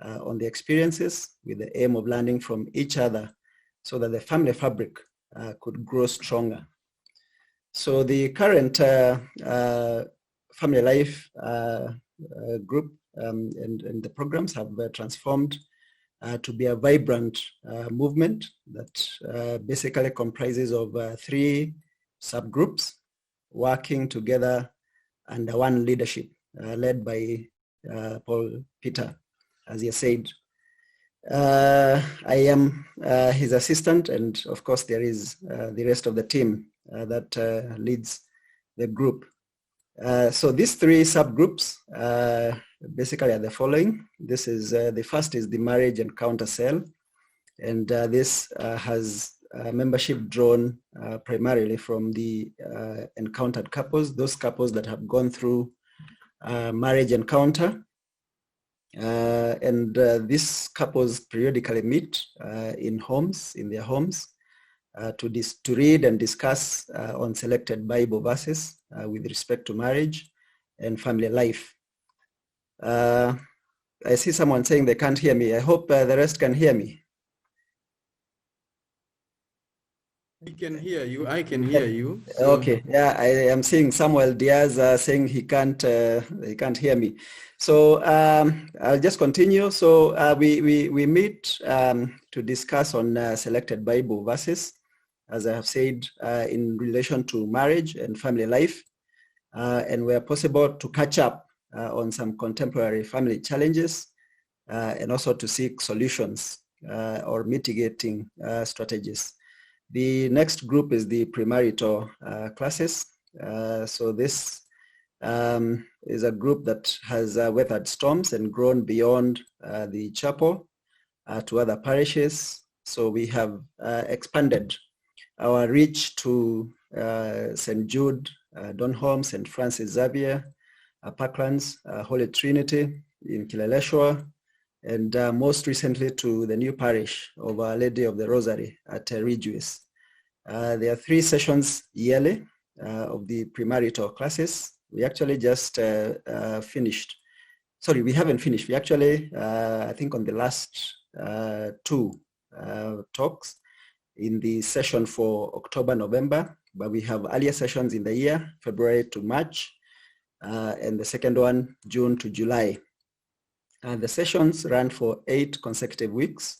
on the experiences with the aim of learning from each other so that the family fabric could grow stronger. So the current family life group and the programs have transformed to be a vibrant movement that basically comprises of 3 subgroups working together under one leadership led by Paul Peter, as he said. I am his assistant, and of course there is the rest of the team that leads the group. So these 3 subgroups basically are the following. This is the first is the marriage encounter cell, and this has membership drawn primarily from the encountered couples, those couples that have gone through marriage encounter. And these couples periodically meet in their homes, to read and discuss on selected Bible verses with respect to marriage and family life. I see someone saying they can't hear me. I hope the rest can hear me. We can hear you. I can hear you. So. Okay. Yeah, I am seeing Samuel Diaz saying he can't hear me. So I'll just continue. So we meet to discuss on selected Bible verses, as I have said, in relation to marriage and family life, and where possible to catch up on some contemporary family challenges, and also to seek solutions or mitigating strategies. The next group is the premarital classes. So this is a group that has weathered storms and grown beyond the chapel to other parishes. So we have expanded our reach to St. Jude, Donholm, St. Francis Xavier, Parklands, Holy Trinity in Kileleshwa, and most recently to the new parish of Our Lady of the Rosary at Ridgeways. There are 3 sessions yearly of the premarital classes. We actually just finished. Sorry, we haven't finished. We actually, I think on the last 2 talks in the session for October, November, but we have earlier sessions in the year, February to March, and the second one, June to July. The sessions run for 8 consecutive weeks,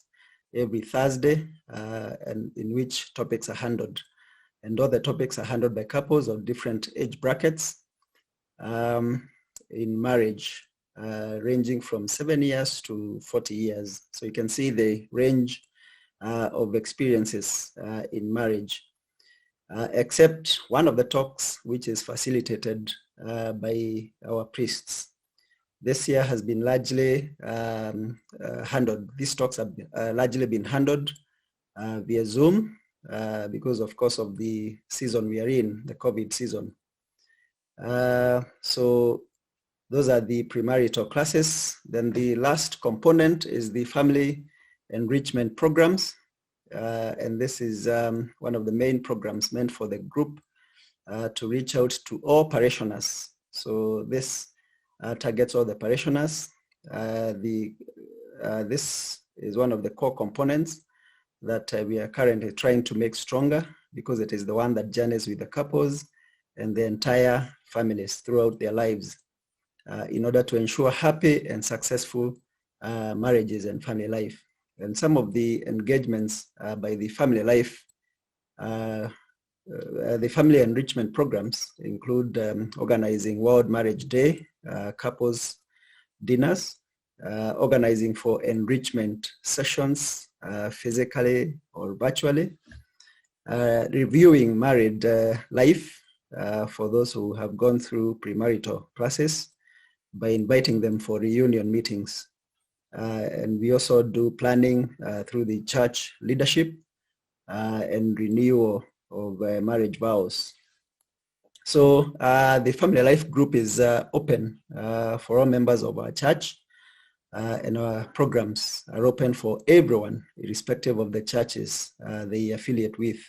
every Thursday, and in which topics are handled. And all the topics are handled by couples of different age brackets in marriage, ranging from 7 years to 40 years. So you can see the range of experiences in marriage, except one of the talks, which is facilitated by our priests. This year has been largely handled. These talks have largely been handled via Zoom because, of course, of the season we are in, the COVID season. So those are the premarital classes. Then the last component is the family enrichment programs. And this is one of the main programs meant for the group to reach out to all parishioners. So this targets all the parishioners. This is one of the core components that we are currently trying to make stronger, because it is the one that journeys with the couples and the entire families throughout their lives in order to ensure happy and successful marriages and family life. And some of the engagements by the family life, the family enrichment programs include organizing World Marriage Day, couples dinners, organizing for enrichment sessions, physically or virtually, reviewing married life for those who have gone through premarital classes by inviting them for reunion meetings. And we also do planning through the church leadership and renewal of marriage vows. So the family life group is open for all members of our church, and our programs are open for everyone, irrespective of the churches they affiliate with.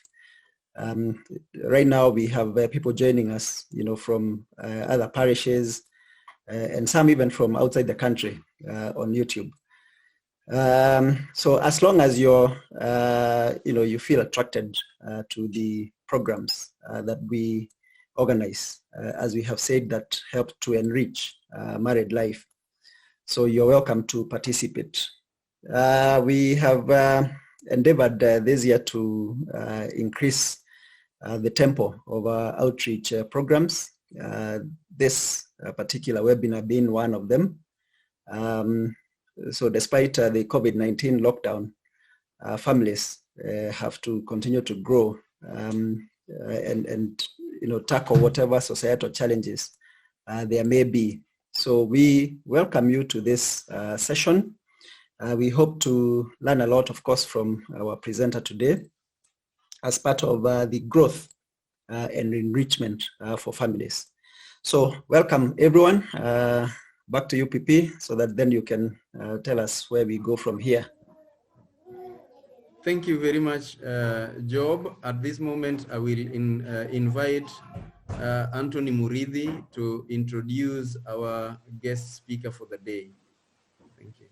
Right now we have people joining us, from other parishes, and some even from outside the country on YouTube. So as long as you're, you feel attracted to the programs that we organize, as we have said, that help to enrich married life. So you're welcome to participate. We have endeavored this year to increase the tempo of our outreach programs. This particular webinar being one of them. So despite the COVID-19 lockdown, families have to continue to grow and tackle whatever societal challenges there may be. So we welcome you to this session. We hope to learn a lot, of course, from our presenter today as part of the growth and enrichment for families. So welcome everyone. Back to you, PP, so that then you can tell us where we go from here. Thank you very much, Job. At this moment, I will invite Anthony Muridhi to introduce our guest speaker for the day. Thank you.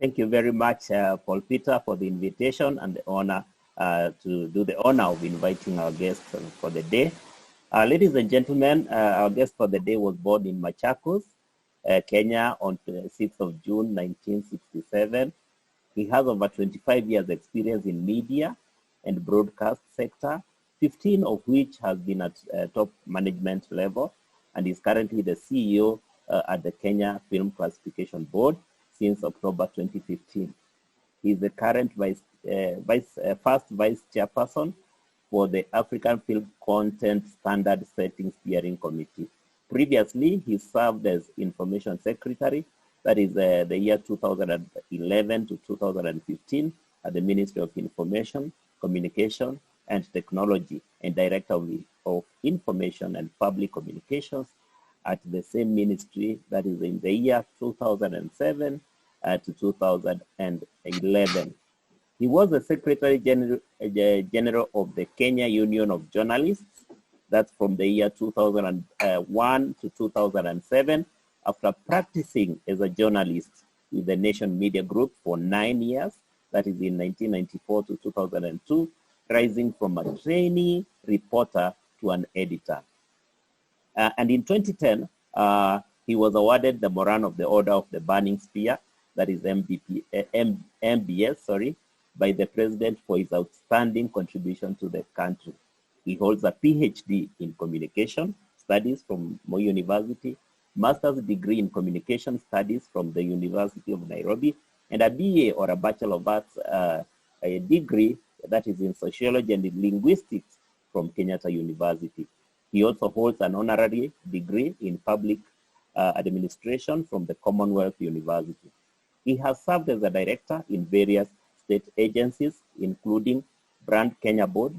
Thank you very much, Paul Peter, for the invitation and the honor to do the honor of inviting our guest for the day. Ladies and gentlemen, our guest for the day was born in Machakos, Kenya on 6th of June, 1967. He has over 25 years experience in media and broadcast sector, 15 of which has been at top management level, and is currently the CEO at the Kenya Film Classification Board since October 2015. He is the current first vice chairperson for the African Film Content Standard Setting Steering Committee. Previously, he served as Information Secretary, that is the year 2011 to 2015 at the Ministry of Information, Communication and Technology, and Director of Information and Public Communications at the same ministry, that is in the year 2007 to 2011. He was the Secretary General of the Kenya Union of Journalists. That's from the year 2001 to 2007, after practicing as a journalist with the Nation Media Group for 9 years, that is in 1994 to 2002, rising from a trainee reporter to an editor. And in 2010, he was awarded the Moran of the Order of the Burning Spear, that is MBS, by the President for his outstanding contribution to the country. He holds a PhD in Communication Studies from Moi University, Master's degree in Communication Studies from the University of Nairobi, and a BA or a Bachelor of Arts a degree that is in Sociology and Linguistics from Kenyatta University. He also holds an honorary degree in Public Administration from the Commonwealth University. He has served as a director in various state agencies, including Brand Kenya Board,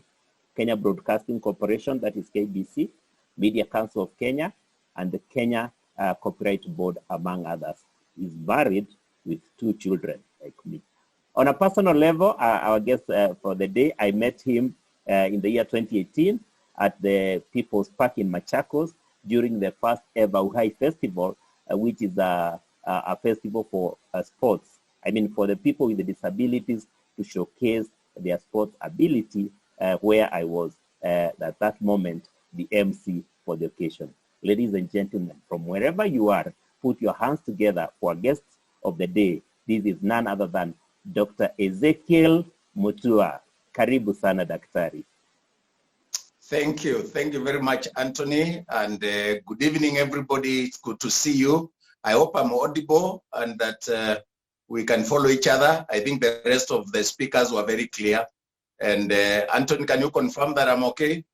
Kenya Broadcasting Corporation, that is KBC, Media Council of Kenya, and the Kenya Copyright Board, among others. He's married with 2 children, like me. On a personal level, our guest for the day, I met him in the year 2018 at the People's Park in Machakos during the first ever Uhai Festival, which is a festival for sports. I mean, for the people with the disabilities to showcase their sports ability, where I was at that moment the MC for the occasion. Ladies and gentlemen, from wherever you are, put your hands together for our guest of the day. This is none other than Dr. Ezekiel Mutua. Karibu sana, Daktari. Thank you. Thank you very much, Anthony. And good evening, everybody. It's good to see you. I hope I'm audible and that we can follow each other. I think the rest of the speakers were very clear. And Anthony, can you confirm that I'm okay?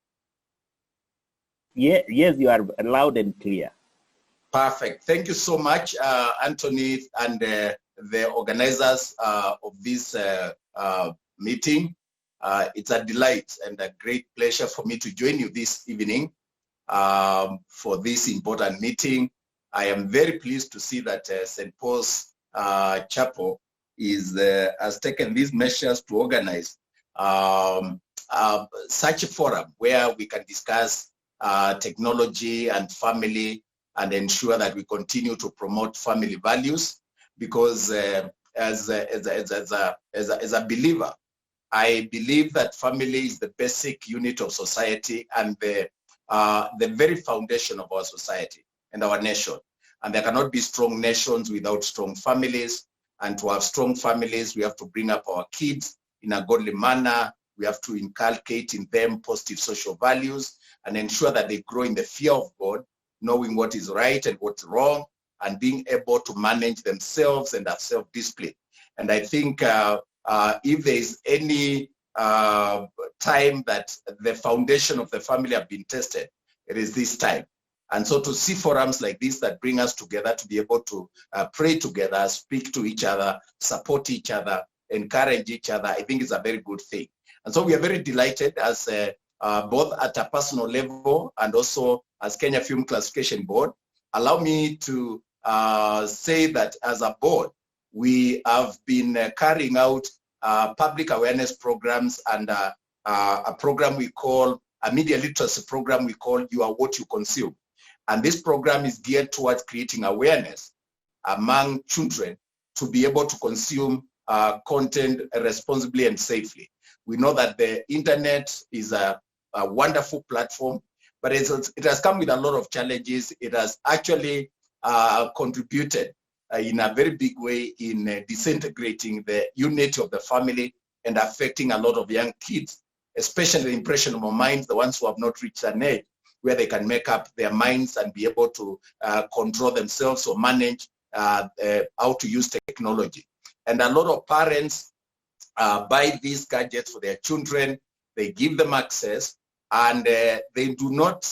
Yeah, yes, you are loud and clear. Perfect. Thank you so much, Anthony, and the organizers of this meeting. It's a delight and a great pleasure for me to join you this evening for this important meeting. I am very pleased to see that St. Paul's Chapel has taken these measures to organize such a forum where we can discuss technology and family and ensure that we continue to promote family values because as a believer, I believe that family is the basic unit of society and the very foundation of our society and our nation. And there cannot be strong nations without strong families. And to have strong families, we have to bring up our kids in a godly manner. We have to inculcate in them positive social values and ensure that they grow in the fear of God, knowing what is right and what's wrong, and being able to manage themselves and have self-discipline. And I think if there is any time that the foundation of the family have been tested, it is this time. And so to see forums like this that bring us together to be able to pray together, speak to each other, support each other, encourage each other, I think is a very good thing. And so we are very delighted as both at a personal level and also as Kenya Film Classification Board. Allow me to say that as a board, we have been carrying out public awareness programs and a program we call, a media literacy program we call You Are What You Consume. And this program is geared towards creating awareness among children to be able to consume content responsibly and safely. We know that the internet is a wonderful platform, but it has come with a lot of challenges. It has actually contributed in a very big way in disintegrating the unity of the family and affecting a lot of young kids, especially the impressionable minds, the ones who have not reached an age where they can make up their minds and be able to control themselves or manage how to use technology. And a lot of parents buy these gadgets for their children, they give them access, and they do not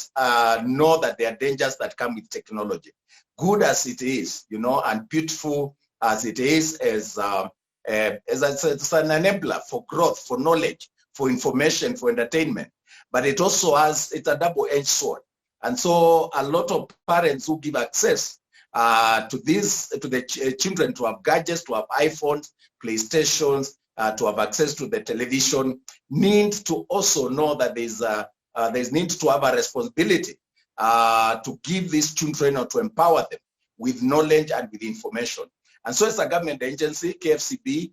know that there are dangers that come with technology. Good as it is, you know, and beautiful as it is, as it's an enabler for growth, for knowledge, for information, for entertainment. But it also has, it's a double-edged sword. And so a lot of parents who give access to the children to have gadgets, to have iPhones, PlayStations, to have access to the television, need to also know that there's need to have a responsibility to give these children or to empower them with knowledge and with information. And so as a government agency, KFCB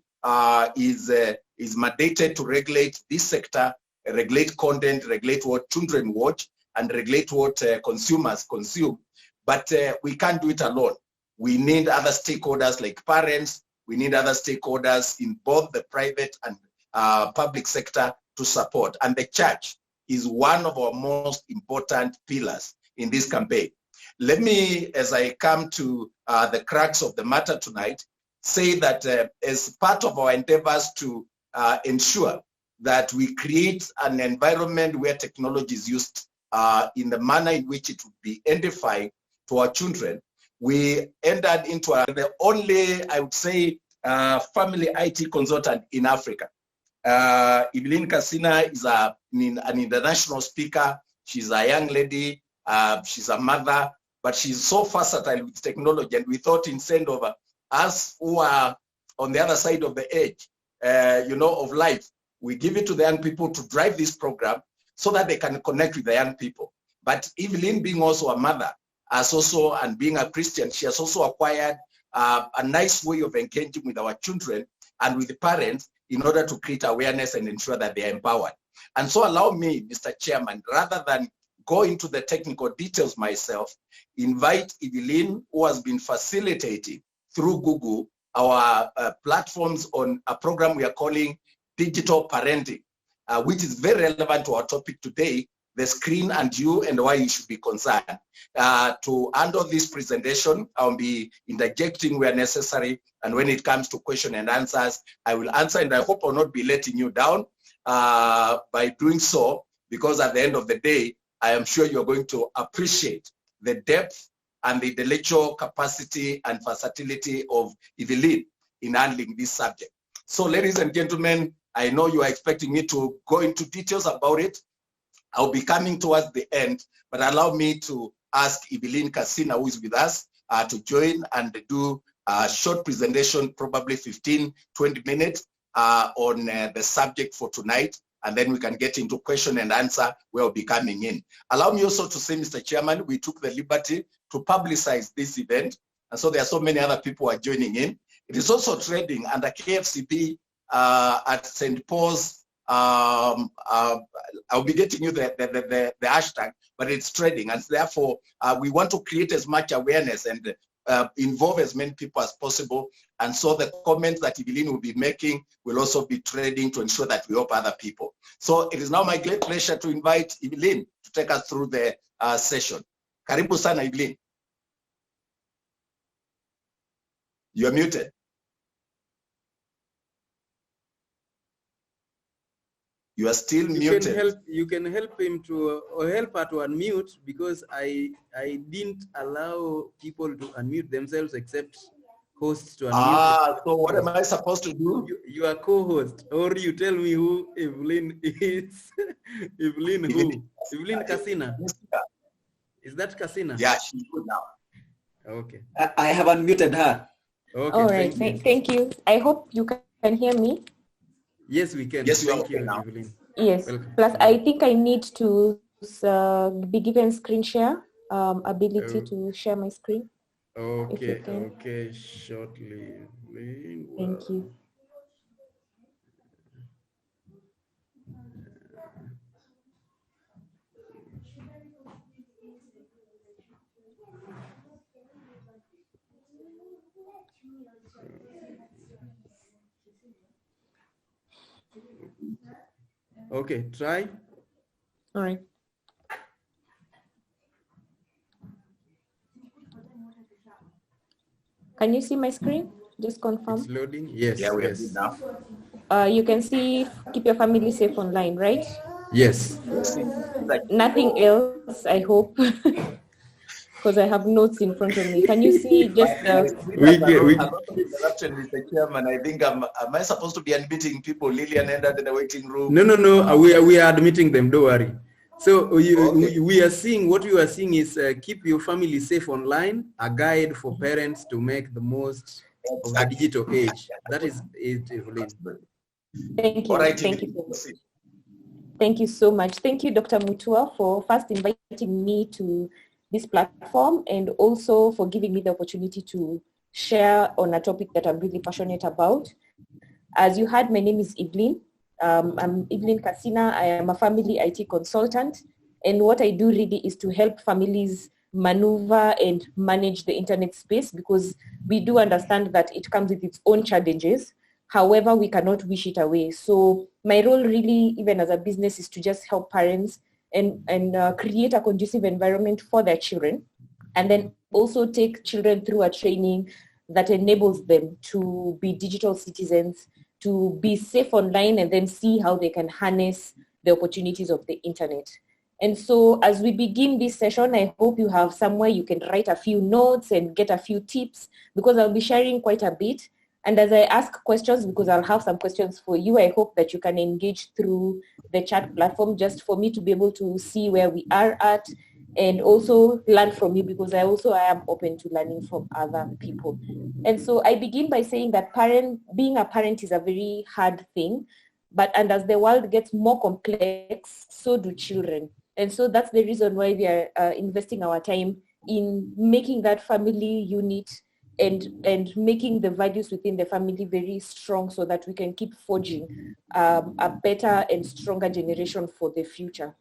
is mandated to regulate this sector, regulate content, regulate what children watch, and regulate what consumers consume. But we can't do it alone. We need other stakeholders like parents. We need other stakeholders in both the private and public sector to support. And the church is one of our most important pillars in this campaign. Let me, as I come to the crux of the matter tonight, say that as part of our endeavors to ensure that we create an environment where technology is used in the manner in which it would be edifying to our children, we entered into the only, I would say, family IT consultant in Africa. Evelyn Kasina is an international speaker. She's a young lady. She's a mother, but she's so versatile with technology. And we thought instead of us who are on the other side of the edge, of life, we give it to the young people to drive this program so that they can connect with the young people. But Evelyn, being also a mother, and being a Christian, she has also acquired a nice way of engaging with our children and with the parents in order to create awareness and ensure that they are empowered. And so allow me, Mr. Chairman, rather than go into the technical details myself, invite Evelyn, who has been facilitating through Google our platforms on a program we are calling Digital Parenting, which is very relevant to our topic today, the screen and you and why you should be concerned. To handle this presentation, I'll be interjecting where necessary, and when it comes to question and answers, I will answer, and I hope I'll not be letting you down by doing so, because at the end of the day, I am sure you're going to appreciate the depth and the intellectual capacity and versatility of Evelyn in handling this subject. So ladies and gentlemen, I know you are expecting me to go into details about it. I'll be coming towards the end, but allow me to ask Evelyn Kasina, who is with us, to join and do a short presentation, probably 15, 20 minutes on the subject for tonight, and then we can get into question and answer where we'll be coming in. Allow me also to say, Mr. Chairman, we took the liberty to publicize this event And so there are so many other people who are joining in. It is also trending under KFCP at St. Paul's. I'll be getting you the hashtag, but it's trending. And therefore, we want to create as much awareness and involve as many people as possible. And so the comments that Evelyn will be making will also be trending to ensure that we help other people. So it is now my great pleasure to invite Evelyn to take us through the session. Karibu sana, Evelyn. You are muted. You are still muted. You can help him to, or help her to unmute, because I didn't allow people to unmute themselves except hosts to unmute. So what am I supposed to do? You are co-host, or you tell me who Evelyn is. Evelyn who? Evelyn Kasina. Is that Kasina? Yeah, she's good now. Okay. I have unmuted her. Okay. All right. Thank you. I hope you can hear me. Yes, we can. Yes, Thank you, now. Evelyn. Yes. Welcome. Plus, I think I need to be given screen share ability to share my screen. Okay. Okay. Shortly. Thank you. Okay, try. All right. Can you see my screen? Just confirm. It's loading. Yes. Yeah, we are yes. good now. You can see keep your family safe online, right? Yes. Nothing else, I hope. Because I have notes in front of me. Can you see just interruption, Mr. Chairman. I think am I supposed to be admitting people? Lillian ended in the waiting room. No. We are admitting them. Don't worry. So we are seeing, what you are seeing is keep your family safe online, a guide for parents to make the most of the digital age. That is it, Evelyn. Thank you. All right, Thank you. Thank you so much. Thank you, Dr. Mutua, for first inviting me to this platform, and also for giving me the opportunity to share on a topic that I'm really passionate about. As you heard, my name is Evelyn. I'm Evelyn Kasina. I am a family IT consultant, and what I do really is to help families maneuver and manage the internet space, because we do understand that it comes with its own challenges. However, we cannot wish it away. So my role really, even as a business, is to just help parents and create a conducive environment for their children, and then also take children through a training that enables them to be digital citizens, to be safe online, and then see how they can harness the opportunities of the internet. And so as we begin this session, I hope you have somewhere you can write a few notes and get a few tips, because I'll be sharing quite a bit. And as I ask questions, because I'll have some questions for you, I hope that you can engage through the chat platform, just for me to be able to see where we are at, and also learn from you, because I am open to learning from other people. And so I begin by saying that being a parent is a very hard thing, and as the world gets more complex, so do children. And so that's the reason why we are investing our time in making that family unit and making the values within the family very strong, so that we can keep forging a better and stronger generation for the future.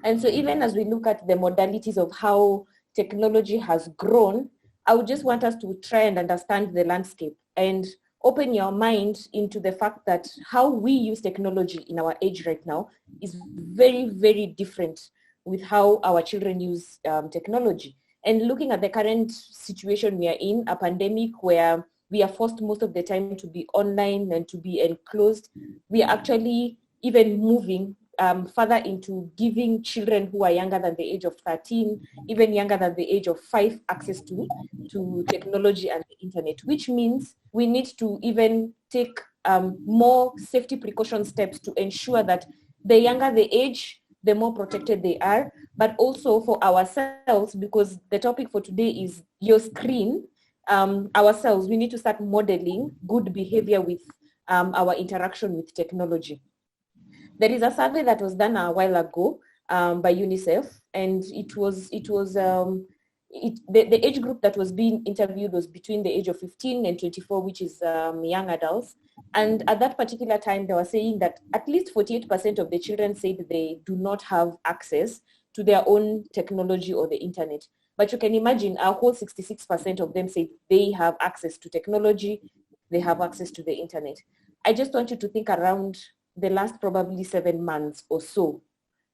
And so even as we look at the modalities of how technology has grown, I would just want us to try and understand the landscape and open your mind into the fact that how we use technology in our age right now is very, very different with how our children use technology. And looking at the current situation we are in, a pandemic where we are forced most of the time to be online and to be enclosed, we are actually even moving further into giving children who are younger than the age of 13, even younger than the age of 5, access to technology and the internet, which means we need to even take more safety precaution steps to ensure that the younger the age, the more protected they are, but also for ourselves, because the topic for today is your screen. Ourselves, we need to start modeling good behavior with our interaction with technology. There is a survey that was done a while ago by UNICEF, and it was the age group that was being interviewed was between the age of 15 and 24, which is young adults. And at that particular time, they were saying that at least 48% of the children said they do not have access to their own technology or the internet. But you can imagine a whole 66% of them say they have access to technology, they have access to the internet. I just want you to think around the last probably 7 months or so,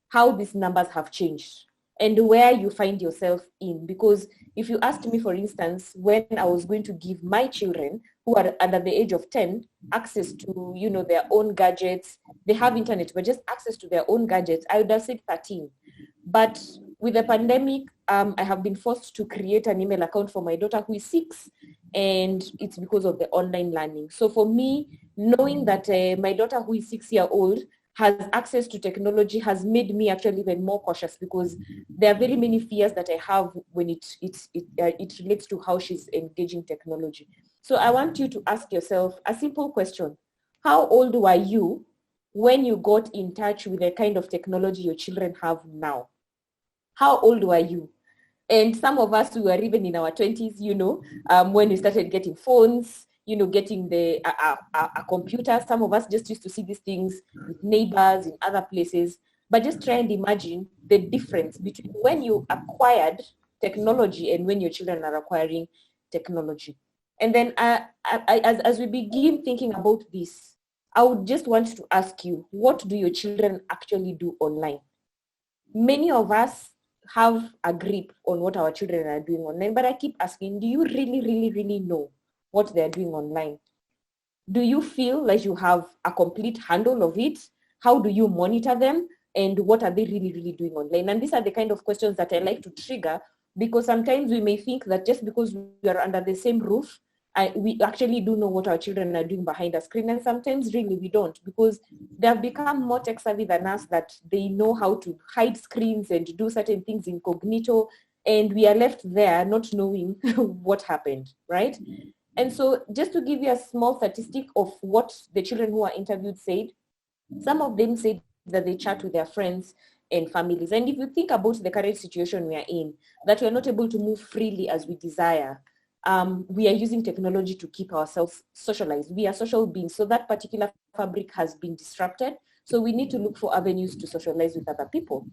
how these numbers have changed and where you find yourself in. Because if you asked me, for instance, when I was going to give my children who are under the age of 10 access to, you know, their own gadgets, they have internet, but just access to their own gadgets, I would have said 13. But with the pandemic, I have been forced to create an email account for my daughter who is 6, and it's because of the online learning. So for me, knowing that my daughter who is 6-year-old has access to technology has made me actually even more cautious, because there are very many fears that I have when it relates to how she's engaging technology. So I want you to ask yourself a simple question. How old were you when you got in touch with the kind of technology your children have now? How old were you? And some of us, we were even in our 20s, you know, when we started getting phones, you know, getting a computer. Some of us just used to see these things with neighbors in other places. But just try and imagine the difference between when you acquired technology and when your children are acquiring technology. And then as we begin thinking about this, I would just want to ask you, what do your children actually do online? Many of us have a grip on what our children are doing online, but I keep asking, do you really know what they're doing online? Do you feel like you have a complete handle of it? How do you monitor them? And what are they really doing online? And these are the kind of questions that I like to trigger, because sometimes we may think that just because we are under the same roof, we actually do know what our children are doing behind a screen, and sometimes really we don't, because they have become more tech savvy than us, that they know how to hide screens and do certain things incognito, and we are left there not knowing what happened, right? And so just to give you a small statistic of what the children who are interviewed said, some of them said that they chat with their friends and families. And if you think about the current situation we are in, that we are not able to move freely as we desire, we are using technology to keep ourselves socialized. We are social beings, so that particular fabric has been disrupted. So we need to look for avenues to socialize with other people.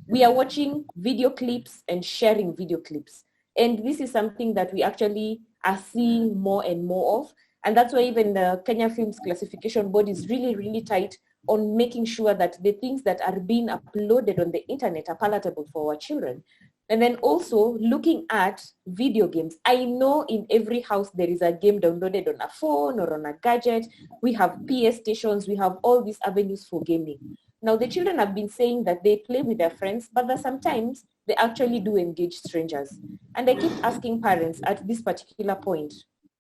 We are watching video clips and sharing video clips. And this is something that we actually are seeing more and more of. And that's why even the Kenya Films Classification Board is really tight on making sure that the things that are being uploaded on the internet are palatable for our children. And then also looking at video games. I know in every house there is a game downloaded on a phone or on a gadget. We have PS stations, we have all these avenues for gaming. Now the children have been saying that they play with their friends, but that sometimes they actually do engage strangers. And I keep asking parents at this particular point,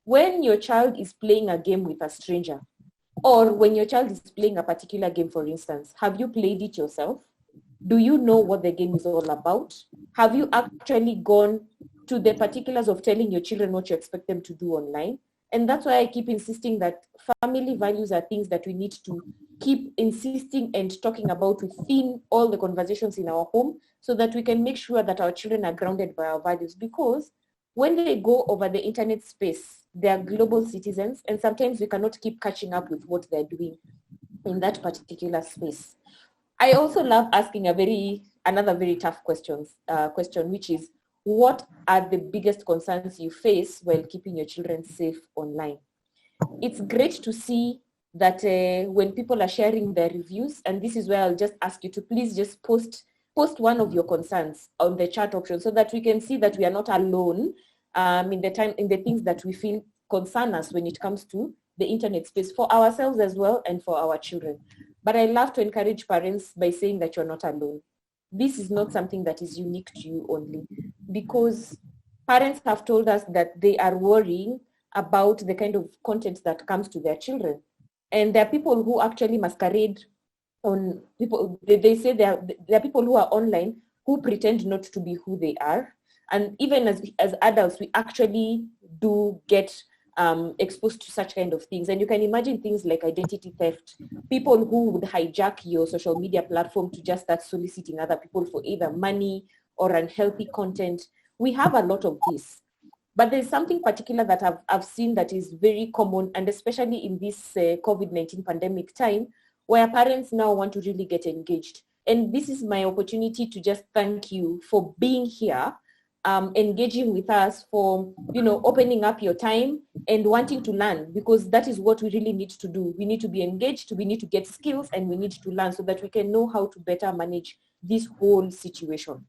when your child is playing a game with a stranger, or when your child is playing a particular game, for instance, have you played it yourself? Do you know what the game is all about? Have you actually gone to the particulars of telling your children what you expect them to do online? And that's why I keep insisting that family values are things that we need to keep insisting and talking about within all the conversations in our home, so that we can make sure that our children are grounded by our values. Because when they go over the internet space, they are global citizens, and sometimes we cannot keep catching up with what they're doing in that particular space. I also love asking another very tough question, which is, what are the biggest concerns you face while keeping your children safe online? It's great to see that when people are sharing their reviews, and this is where I'll just ask you to please just post one of your concerns on the chat option, so that we can see that we are not alone in the things that we feel concern us when it comes to the internet space, for ourselves as well and for our children. But I love to encourage parents by saying that you're not alone. This is not something that is unique to you only, because parents have told us that they are worrying about the kind of content that comes to their children. And there are people who actually masquerade on people. They say there are people who are online who pretend not to be who they are. And even as adults, we actually do get exposed to such kind of things. And you can imagine things like identity theft, people who would hijack your social media platform to just start soliciting other people for either money or unhealthy content. We have a lot of this. But there's something particular that I've seen that is very common, and especially in this COVID-19 pandemic time, where parents now want to really get engaged. And this is my opportunity to just thank you for being here, engaging with us, for, opening up your time and wanting to learn, because that is what we really need to do. We need to be engaged, we need to get skills, and we need to learn so that we can know how to better manage this whole situation.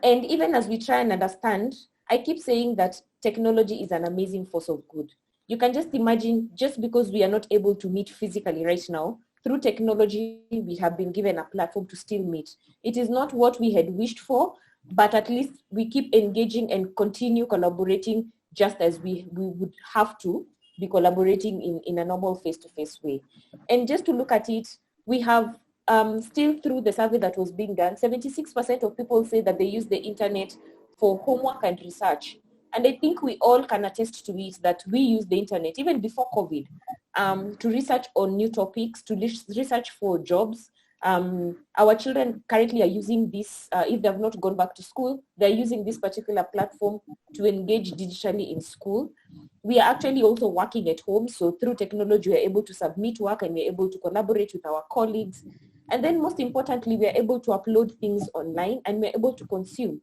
And even as we try and understand, I keep saying that technology is an amazing force of good. You can just imagine, just because we are not able to meet physically right now, through technology, we have been given a platform to still meet. It is not what we had wished for, but at least we keep engaging and continue collaborating, just as we would have to be collaborating in a normal face-to-face way. And just to look at it, we have still, through the survey that was being done, 76% of people say that they use the internet for homework and research. And I think we all can attest to it, that we use the internet even before COVID to research on new topics, to research for jobs. Our children currently are using this, if they have not gone back to school, they're using this particular platform to engage digitally in school. We are actually also working at home, so through technology, we're able to submit work and we're able to collaborate with our colleagues. And then most importantly, we're able to upload things online and we're able to consume.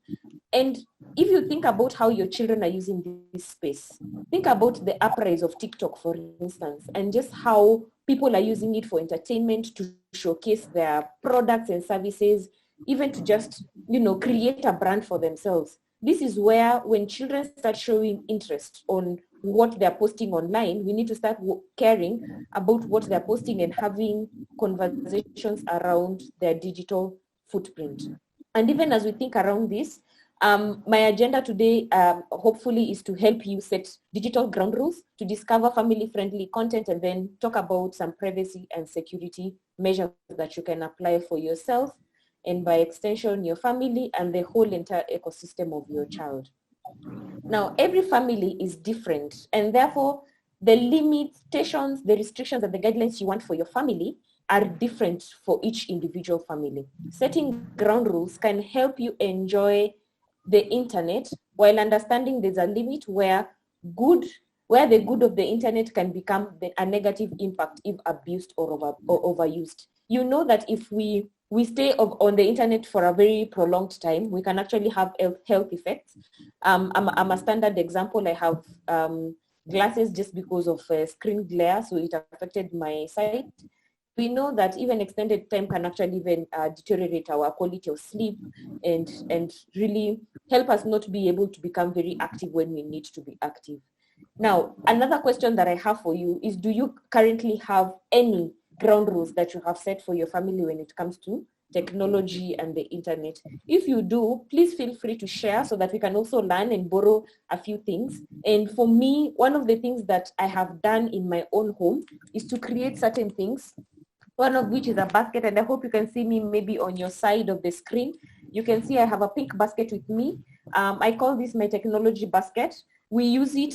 And if you think about how your children are using this space, think about the uprise of TikTok, for instance, and just how people are using it for entertainment, to showcase their products and services, even to just, create a brand for themselves. This is where, when children start showing interest on what they're posting online, we need to start caring about what they're posting and having conversations around their digital footprint. And even as we think around this, my agenda today, hopefully, is to help you set digital ground rules, to discover family-friendly content, and then talk about some privacy and security measures that you can apply for yourself, and by extension, your family and the whole entire ecosystem of your child. Now, every family is different, and therefore, the limitations, the restrictions, and the guidelines you want for your family are different for each individual family. Setting ground rules can help you enjoy the internet while understanding there's a limit where the good of the internet can become a negative impact if abused or overused. You know that if we stay on the internet for a very prolonged time, we can actually have health effects. I'm a standard example. I have glasses just because of screen glare, so it affected my sight. We know that even extended time can actually even deteriorate our quality of sleep and really help us not be able to become very active when we need to be active. Now, another question that I have for you is, do you currently have any ground rules that you have set for your family when it comes to technology and the internet? If you do, please feel free to share so that we can also learn and borrow a few things. And for me, one of the things that I have done in my own home is to create certain things, one of which is a basket, and I hope you can see me maybe on your side of the screen. You can see I have a pink basket with me. I call this my technology basket. We use it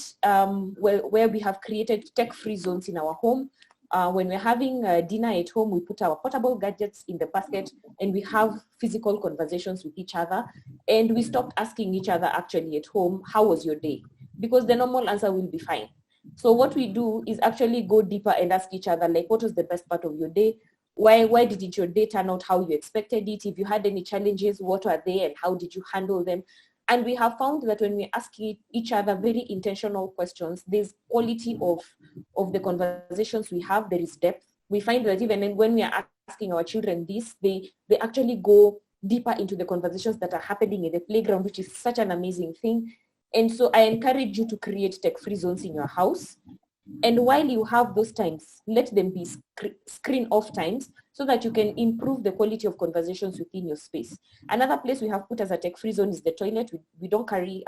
where we have created tech-free zones in our home. When we're having dinner at home, we put our portable gadgets in the basket and we have physical conversations with each other. And we stopped asking each other actually at home, how was your day? Because the normal answer will be fine. So what we do is actually go deeper and ask each other, like, what was the best part of your day? Why didn't your day turn out how you expected it? If you had any challenges, what are they and how did you handle them? And we have found that when we ask each other very intentional questions, there's quality of the conversations we have, there is depth. We find that even when we are asking our children this, they actually go deeper into the conversations that are happening in the playground, which is such an amazing thing. And so I encourage you to create tech-free zones in your house. And while you have those times, let them be screen off times so that you can improve the quality of conversations within your space. Another place we have put as a tech-free zone is the toilet. We don't carry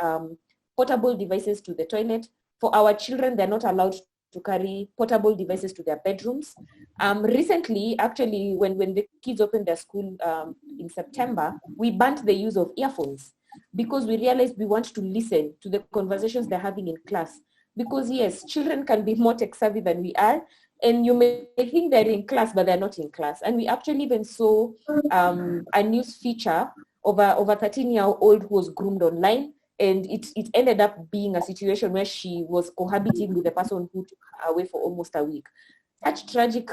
portable devices to the toilet. For our children, they're not allowed to carry portable devices to their bedrooms. Recently, actually, when the kids opened their school in September, we banned the use of earphones because we realized we want to listen to the conversations they're having in class. Because yes, children can be more tech savvy than we are, and you may think they're in class, but they're not in class. And we actually even saw a news feature of a 13-year-old who was groomed online, and it ended up being a situation where she was cohabiting with the person who took her away for almost a week. Such tragic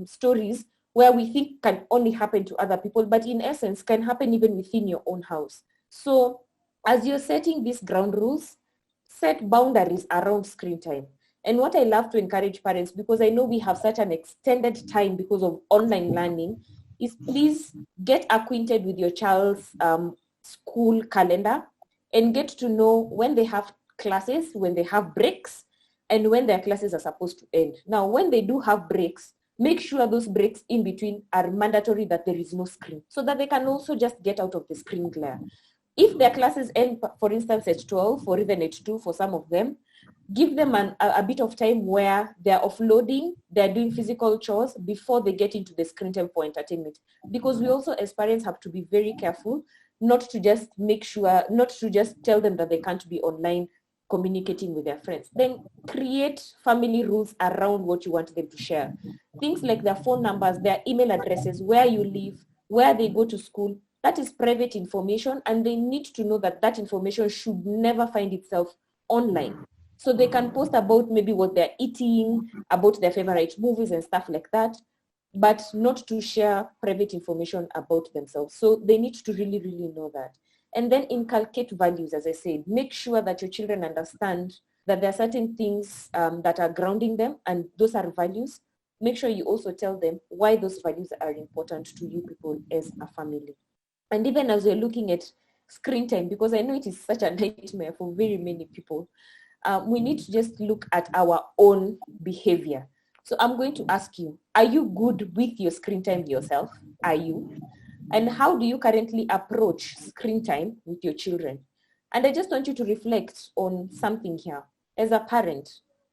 stories where we think can only happen to other people, but in essence can happen even within your own house. So as you're setting these ground rules, set boundaries around screen time. And what I love to encourage parents, because I know we have such an extended time because of online learning, is please get acquainted with your child's school calendar and get to know when they have classes, when they have breaks, and when their classes are supposed to end. Now, when they do have breaks, make sure those breaks in between are mandatory, that there is no screen, so that they can also just get out of the screen glare. If their classes end, for instance, at 12 or even at 2 for some of them, give them a bit of time where they're offloading, they're doing physical chores before they get into the screen time for entertainment. Because we also as parents have to be very careful not to just tell them that they can't be online communicating with their friends. Then create family rules around what you want them to share. Things like their phone numbers, their email addresses, where you live, where they go to school. That is private information, and they need to know that that information should never find itself online. So they can post about maybe what they're eating, about their favorite movies and stuff like that, but not to share private information about themselves. So they need to really, really know that. And then inculcate values, as I said. Make sure that your children understand that there are certain things that are grounding them, and those are values. Make sure you also tell them why those values are important to you people as a family. And even as we're looking at screen time, because I know it is such a nightmare for very many people, we need to just look at our own behavior. So I'm going to ask you, are you good with your screen time yourself? Are you? And how do you currently approach screen time with your children? And I just want you to reflect on something here. As a parent,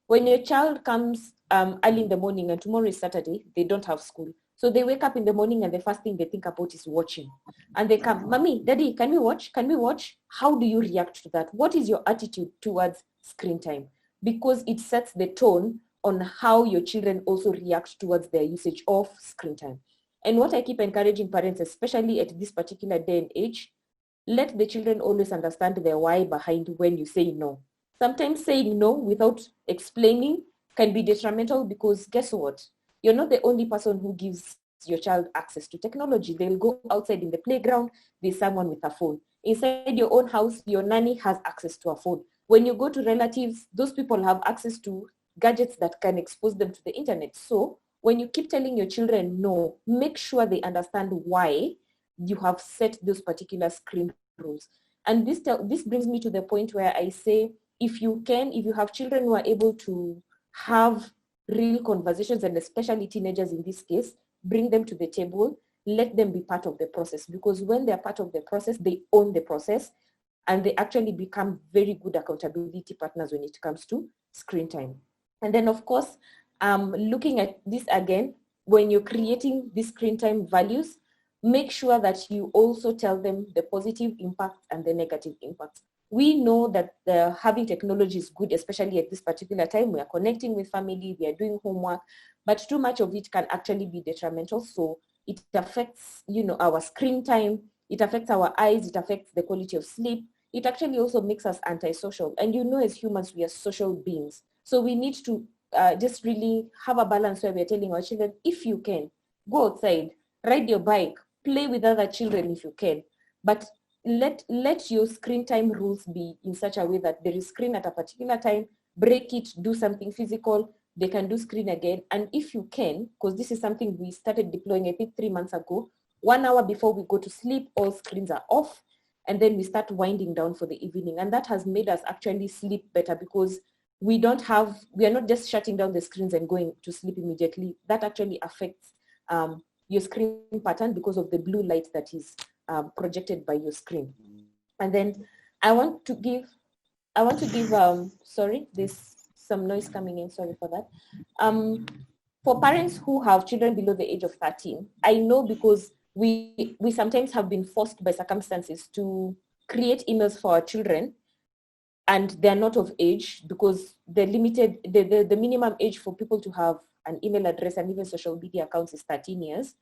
when your child comes early in the morning, and tomorrow is Saturday, they don't have school. So they wake up in the morning and the first thing they think about is watching. And they come, Mommy, Daddy, can we watch? Can we watch? How do you react to that? What is your attitude towards screen time? Because it sets the tone on how your children also react towards their usage of screen time. And what I keep encouraging parents, especially at this particular day and age, let the children always understand the why behind when you say no. Sometimes saying no without explaining can be detrimental, because guess what? You're not the only person who gives your child access to technology. They'll go outside in the playground, there's someone with a phone. Inside your own house, your nanny has access to a phone. When you go to relatives, those people have access to gadgets that can expose them to the internet. So when you keep telling your children no, make sure they understand why you have set those particular screen rules. And this brings me to the point where I say, if you have children who are able to have real conversations, and especially teenagers in this case, bring them to the table, let them be part of the process, because when they're part of the process, they own the process, and they actually become very good accountability partners when it comes to screen time. And then, of course, looking at this again, when you're creating these screen time values, make sure that you also tell them the positive impacts and the negative impacts. We know that having technology is good, especially at this particular time. We are connecting with family, we are doing homework, but too much of it can actually be detrimental. So it affects, our screen time, it affects our eyes, it affects the quality of sleep. It actually also makes us antisocial. And as humans, we are social beings. So we need to just really have a balance where we're telling our children, if you can, go outside, ride your bike, play with other children if you can, but let your screen time rules be in such a way that there is screen at a particular time, break it, do something physical, they can do screen again. And if you can, because this is something we started deploying, I think 3 months ago, 1 hour before we go to sleep, all screens are off, and then we start winding down for the evening. And that has made us actually sleep better, because we are not just shutting down the screens and going to sleep immediately. That actually affects your screen pattern because of the blue light that is projected by your screen. And then I want to give, sorry, there's some noise coming in, sorry for that. For parents who have children below the age of 13, I know, because we sometimes have been forced by circumstances to create emails for our children, and they're not of age, because the minimum age for people to have an email address and even social media accounts is 13 years.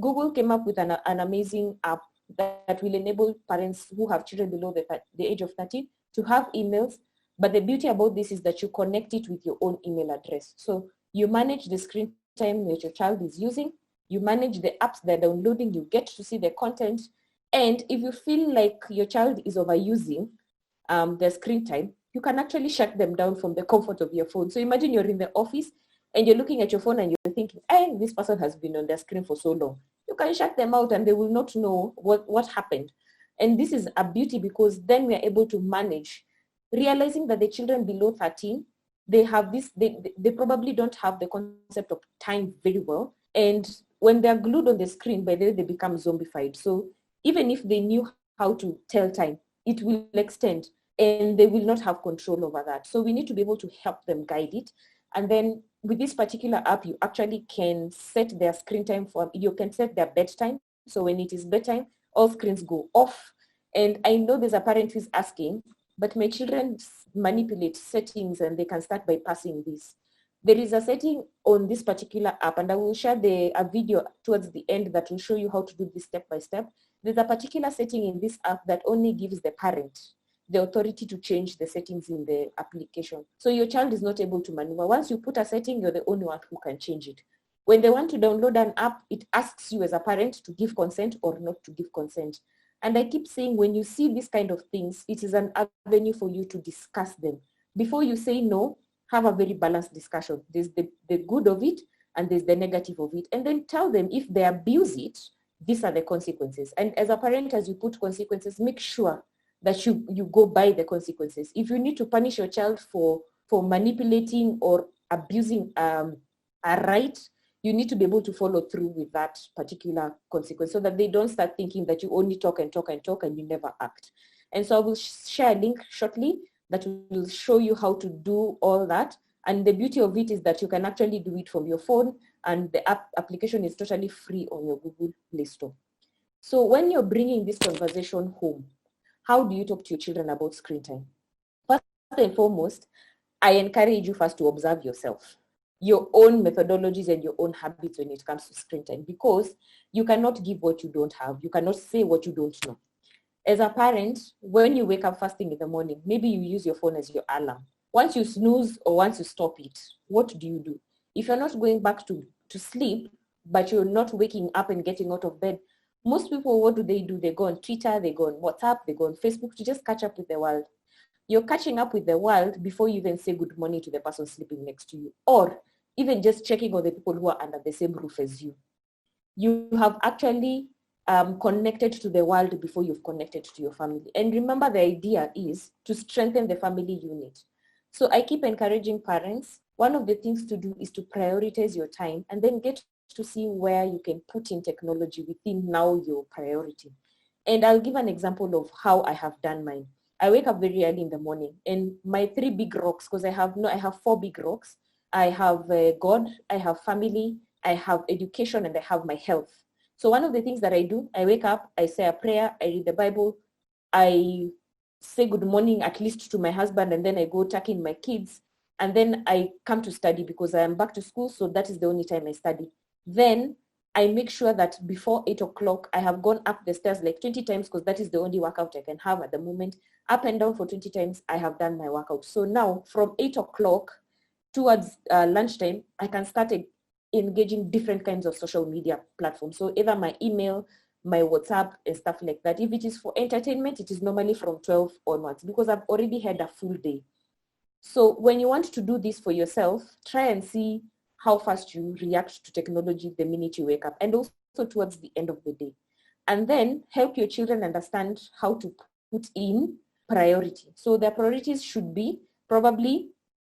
Google came up with an amazing app that will enable parents who have children below the age of 13 to have emails. But the beauty about this is that you connect it with your own email address. So you manage the screen time that your child is using, you manage the apps they're downloading, you get to see the content. And if you feel like your child is overusing their screen time, you can actually shut them down from the comfort of your phone. So imagine you're in the office and you're looking at your phone and you're thinking, hey, this person has been on their screen for so long. You can shut them out and they will not know what happened. And this is a beauty because then we are able to manage, realizing that the children below 13, they have this, they probably don't have the concept of time very well. And when they're glued on the screen, by the way, they become zombified. So even if they knew how to tell time, it will extend and they will not have control over that. So we need to be able to help them guide it. And then with this particular app, you actually can set their screen time you can set their bedtime. So when it is bedtime, all screens go off. And I know there's a parent who's asking, but my children manipulate settings and they can start bypassing this. There is a setting on this particular app, and I will share a video towards the end that will show you how to do this step by step. There's a particular setting in this app that only gives the parent the authority to change the settings in the application. So your child is not able to maneuver. Once you put a setting, you're the only one who can change it. When they want to download an app, it asks you as a parent to give consent or not to give consent. And I keep saying, when you see these kind of things, it is an avenue for you to discuss them. Before you say no, have a very balanced discussion. There's the good of it and there's the negative of it. And then tell them if they abuse it, these are the consequences. And as a parent, as you put consequences, make sure that you go by the consequences. If you need to punish your child for manipulating or abusing a right, you need to be able to follow through with that particular consequence so that they don't start thinking that you only talk and talk and talk and you never act. And so I will share a link shortly that will show you how to do all that. And the beauty of it is that you can actually do it from your phone, and the application is totally free on your Google Play Store. So when you're bringing this conversation home, how do you talk to your children about screen time? First and foremost, I encourage you first to observe yourself, your own methodologies and your own habits when it comes to screen time, because you cannot give what you don't have. You cannot say what you don't know. As a parent, when you wake up first thing in the morning, maybe you use your phone as your alarm. Once you snooze or once you stop it, what do? If you're not going back to sleep, but you're not waking up and getting out of bed, most people, what do? They go on Twitter, they go on WhatsApp, they go on Facebook to just catch up with the world. You're catching up with the world before you even say good morning to the person sleeping next to you, or even just checking on the people who are under the same roof as you. You have actually connected to the world before you've connected to your family. And remember, the idea is to strengthen the family unit. So I keep encouraging parents, one of the things to do is to prioritize your time and then get to see where you can put in technology within now your priority. And I'll give an example of how I have done mine. I wake up very early in the morning, and my 3 big rocks, because I have 4 big rocks. I have God, I have family, I have education, and I have my health. So one of the things that I do, I wake up, I say a prayer, I read the Bible, I say good morning at least to my husband, and then I go tuck in my kids, and then I come to study because I am back to school, so that is the only time I study. Then I make sure that before 8 o'clock, I have gone up the stairs like 20 times because that is the only workout I can have at the moment. Up and down for 20 times, I have done my workout. So now from 8 o'clock towards lunchtime, I can start engaging different kinds of social media platforms. So either my email, my WhatsApp and stuff like that. If it is for entertainment, it is normally from 12 onwards because I've already had a full day. So when you want to do this for yourself, try and see how fast you react to technology the minute you wake up and also towards the end of the day. And then help your children understand how to put in priority. So their priorities should be probably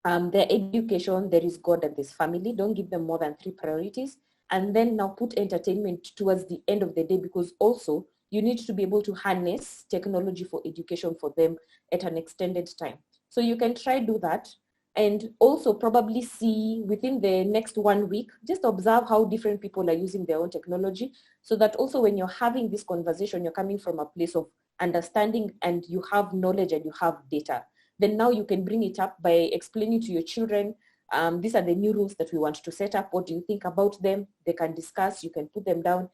their education, there is God and there's family. Don't give them more than 3 priorities. And then now put entertainment towards the end of the day, because also you need to be able to harness technology for education for them at an extended time. So you can try do that, and also probably see within the next 1 week, just observe how different people are using their own technology, so that also when you're having this conversation, you're coming from a place of understanding and you have knowledge and you have data. Then now you can bring it up by explaining to your children, these are the new rules that we want to set up. What do you think about them? They can discuss, you can put them down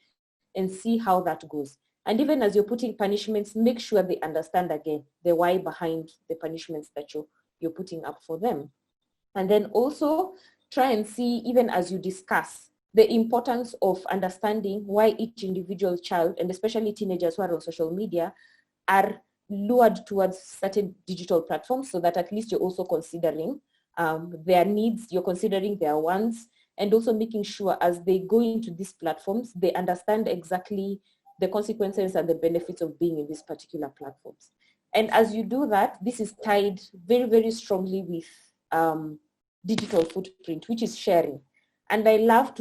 and see how that goes. And even as you're putting punishments, make sure they understand again the why behind the punishments that you're putting up for them. And then also try and see, even as you discuss, the importance of understanding why each individual child, and especially teenagers who are on social media, are lured towards certain digital platforms, so that at least you're also considering their needs, you're considering their wants, and also making sure as they go into these platforms, they understand exactly the consequences and the benefits of being in these particular platforms. And as you do that, this is tied very, very strongly with digital footprint, which is sharing. And I love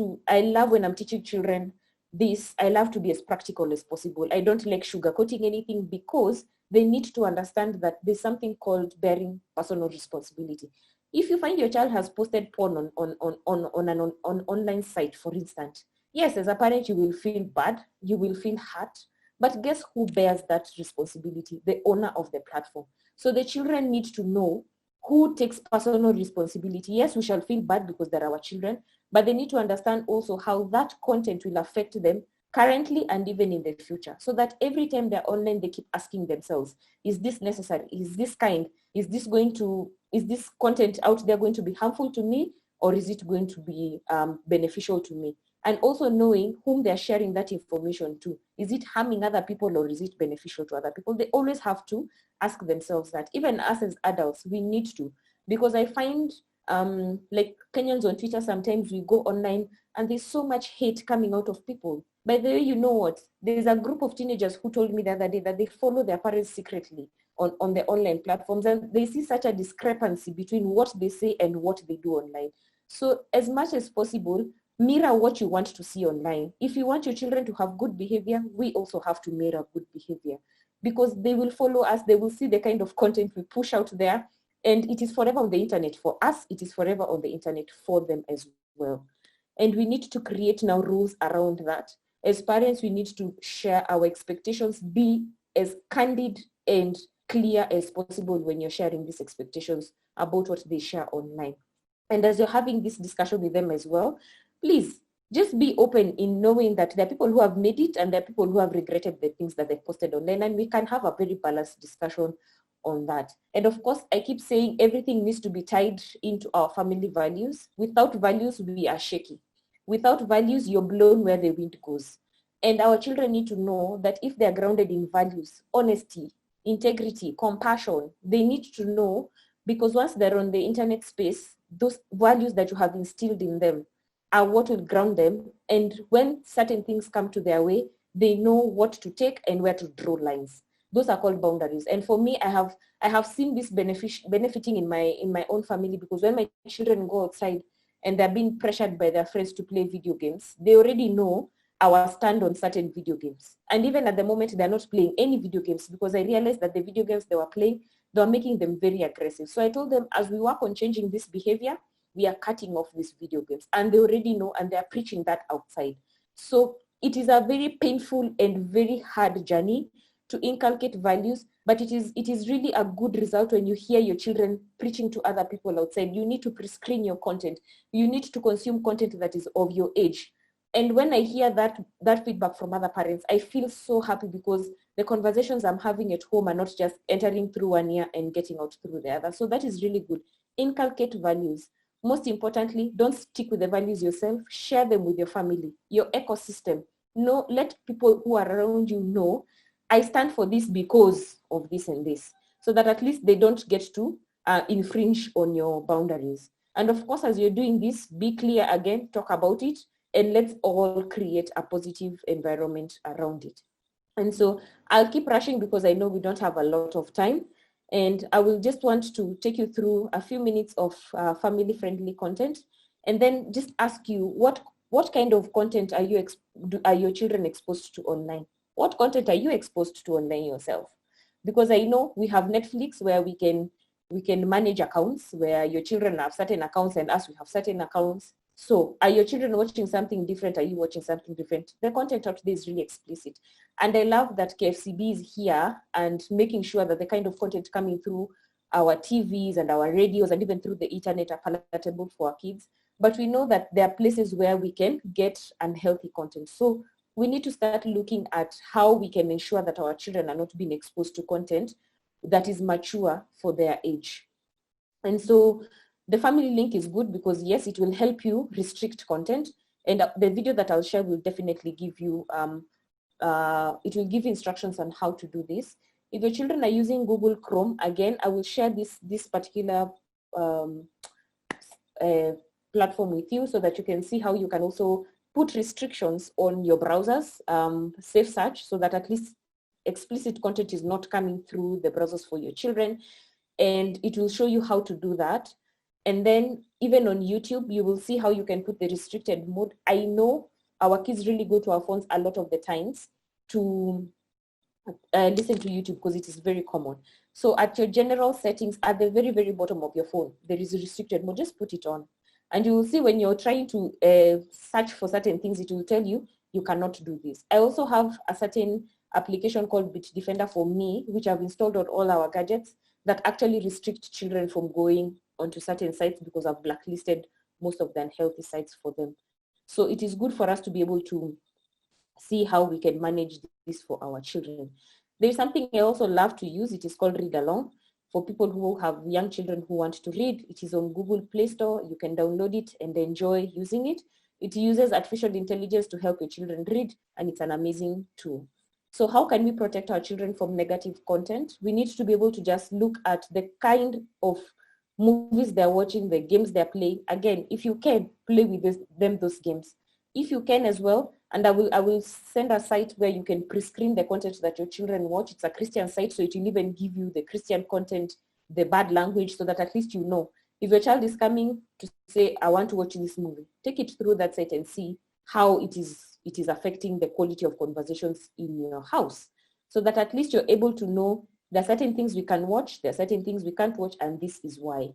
when I'm teaching children this, I love to be as practical as possible. I don't like sugarcoating anything, because they need to understand that there's something called bearing personal responsibility. If you find your child has posted porn on an online site, for instance, yes, as a parent, you will feel bad, you will feel hurt, but guess who bears that responsibility? The owner of the platform. So the children need to know who takes personal responsibility. Yes, we shall feel bad because they're our children, but they need to understand also how that content will affect them currently and even in the future, so that every time they're online, they keep asking themselves, is this necessary? Is this kind? Is this content out there going to be harmful to me, or is it going to be beneficial to me? And also knowing whom they're sharing that information to. Is it harming other people, or is it beneficial to other people? They always have to ask themselves that. Even us as adults, we need to, because I find like Kenyans on Twitter, sometimes we go online and there's so much hate coming out of people. By the way, you know what? There's a group of teenagers who told me the other day that they follow their parents secretly on the online platforms, and they see such a discrepancy between what they say and what they do online. So as much as possible, mirror what you want to see online. If you want your children to have good behavior, we also have to mirror good behavior, because they will follow us, they will see the kind of content we push out there, and it is forever on the internet for us, it is forever on the internet for them as well. And we need to create now rules around that. As parents, we need to share our expectations, be as candid and clear as possible when you're sharing these expectations about what they share online. And as you're having this discussion with them as well, please just be open in knowing that there are people who have made it and there are people who have regretted the things that they posted online, and we can have a very balanced discussion on that. And of course, I keep saying everything needs to be tied into our family values. Without values, we are shaky. Without values, you're blown where the wind goes. And our children need to know that if they're grounded in values, honesty, integrity, compassion, they need to know, because once they're on the internet space, those values that you have instilled in them are what will ground them. And when certain things come to their way, they know what to take and where to draw lines. Those are called boundaries. And for me, I have seen this benefiting in my own family, because when my children go outside and they're being pressured by their friends to play video games, they already know our stand on certain video games. And even at the moment, they're not playing any video games, because I realized that the video games they were playing, they were making them very aggressive. So I told them, as we work on changing this behavior, we are cutting off these video games. And they already know, and they're preaching that outside. So it is a very painful and very hard journey to inculcate values, but it is really a good result when you hear your children preaching to other people outside. You need to pre-screen your content. You need to consume content that is of your age. And when I hear that feedback from other parents, I feel so happy, because the conversations I'm having at home are not just entering through one ear and getting out through the other. So that is really good. Inculcate values. Most importantly, don't stick with the values yourself. Share them with your family, your ecosystem. Let people who are around you know, I stand for this because of this and this, so that at least they don't get to infringe on your boundaries. And of course, as you're doing this, be clear again, talk about it, and let's all create a positive environment around it. And so I'll keep rushing because I know we don't have a lot of time. And I will just want to take you through a few minutes of family-friendly content, and then just ask you, what kind of content are your children exposed to online? What content are you exposed to online yourself? Because I know we have Netflix where we can manage accounts, where your children have certain accounts and us, we have certain accounts. So are your children watching something different? Are you watching something different? The content out there is really explicit. And I love that KFCB is here and making sure that the kind of content coming through our TVs and our radios and even through the internet are palatable for our kids. But we know that there are places where we can get unhealthy content. So we need to start looking at how we can ensure that our children are not being exposed to content that is mature for their age. And so the family link is good because yes, it will help you restrict content. And the video that I'll share will definitely give you, it will give instructions on how to do this. If your children are using Google Chrome, again, I will share this particular platform with you so that you can see how you can also put restrictions on your browsers, safe search, so that at least explicit content is not coming through the browsers for your children. And it will show you how to do that. And then even on YouTube, you will see how you can put the restricted mode. I know our kids really go to our phones a lot of the times to listen to YouTube because it is very common. So at your general settings, at the very, very bottom of your phone, there is a restricted mode. Just put it on. And you will see when you're trying to search for certain things, it will tell you, you cannot do this. I also have a certain application called Bitdefender for me, which I've installed on all our gadgets, that actually restrict children from going onto certain sites because I've blacklisted most of the unhealthy sites for them. So it is good for us to be able to see how we can manage this for our children. There's something I also love to use. It is called Read Along. For people who have young children who want to read, it is on Google Play Store. You can download it and enjoy using it. It uses artificial intelligence to help your children read, and it's an amazing tool. So how can we protect our children from negative content? We need to be able to just look at the kind of movies they're watching, the games they're playing. Again, if you can, play with them those games. If you can as well, and I will send a site where you can pre-screen the content that your children watch. It's a Christian site, so it will even give you the Christian content, the bad language, so that at least you know. If your child is coming to say, I want to watch this movie, take it through that site and see how it is affecting the quality of conversations in your house, so that at least you're able to know there are certain things we can watch, there are certain things we can't watch, and this is why.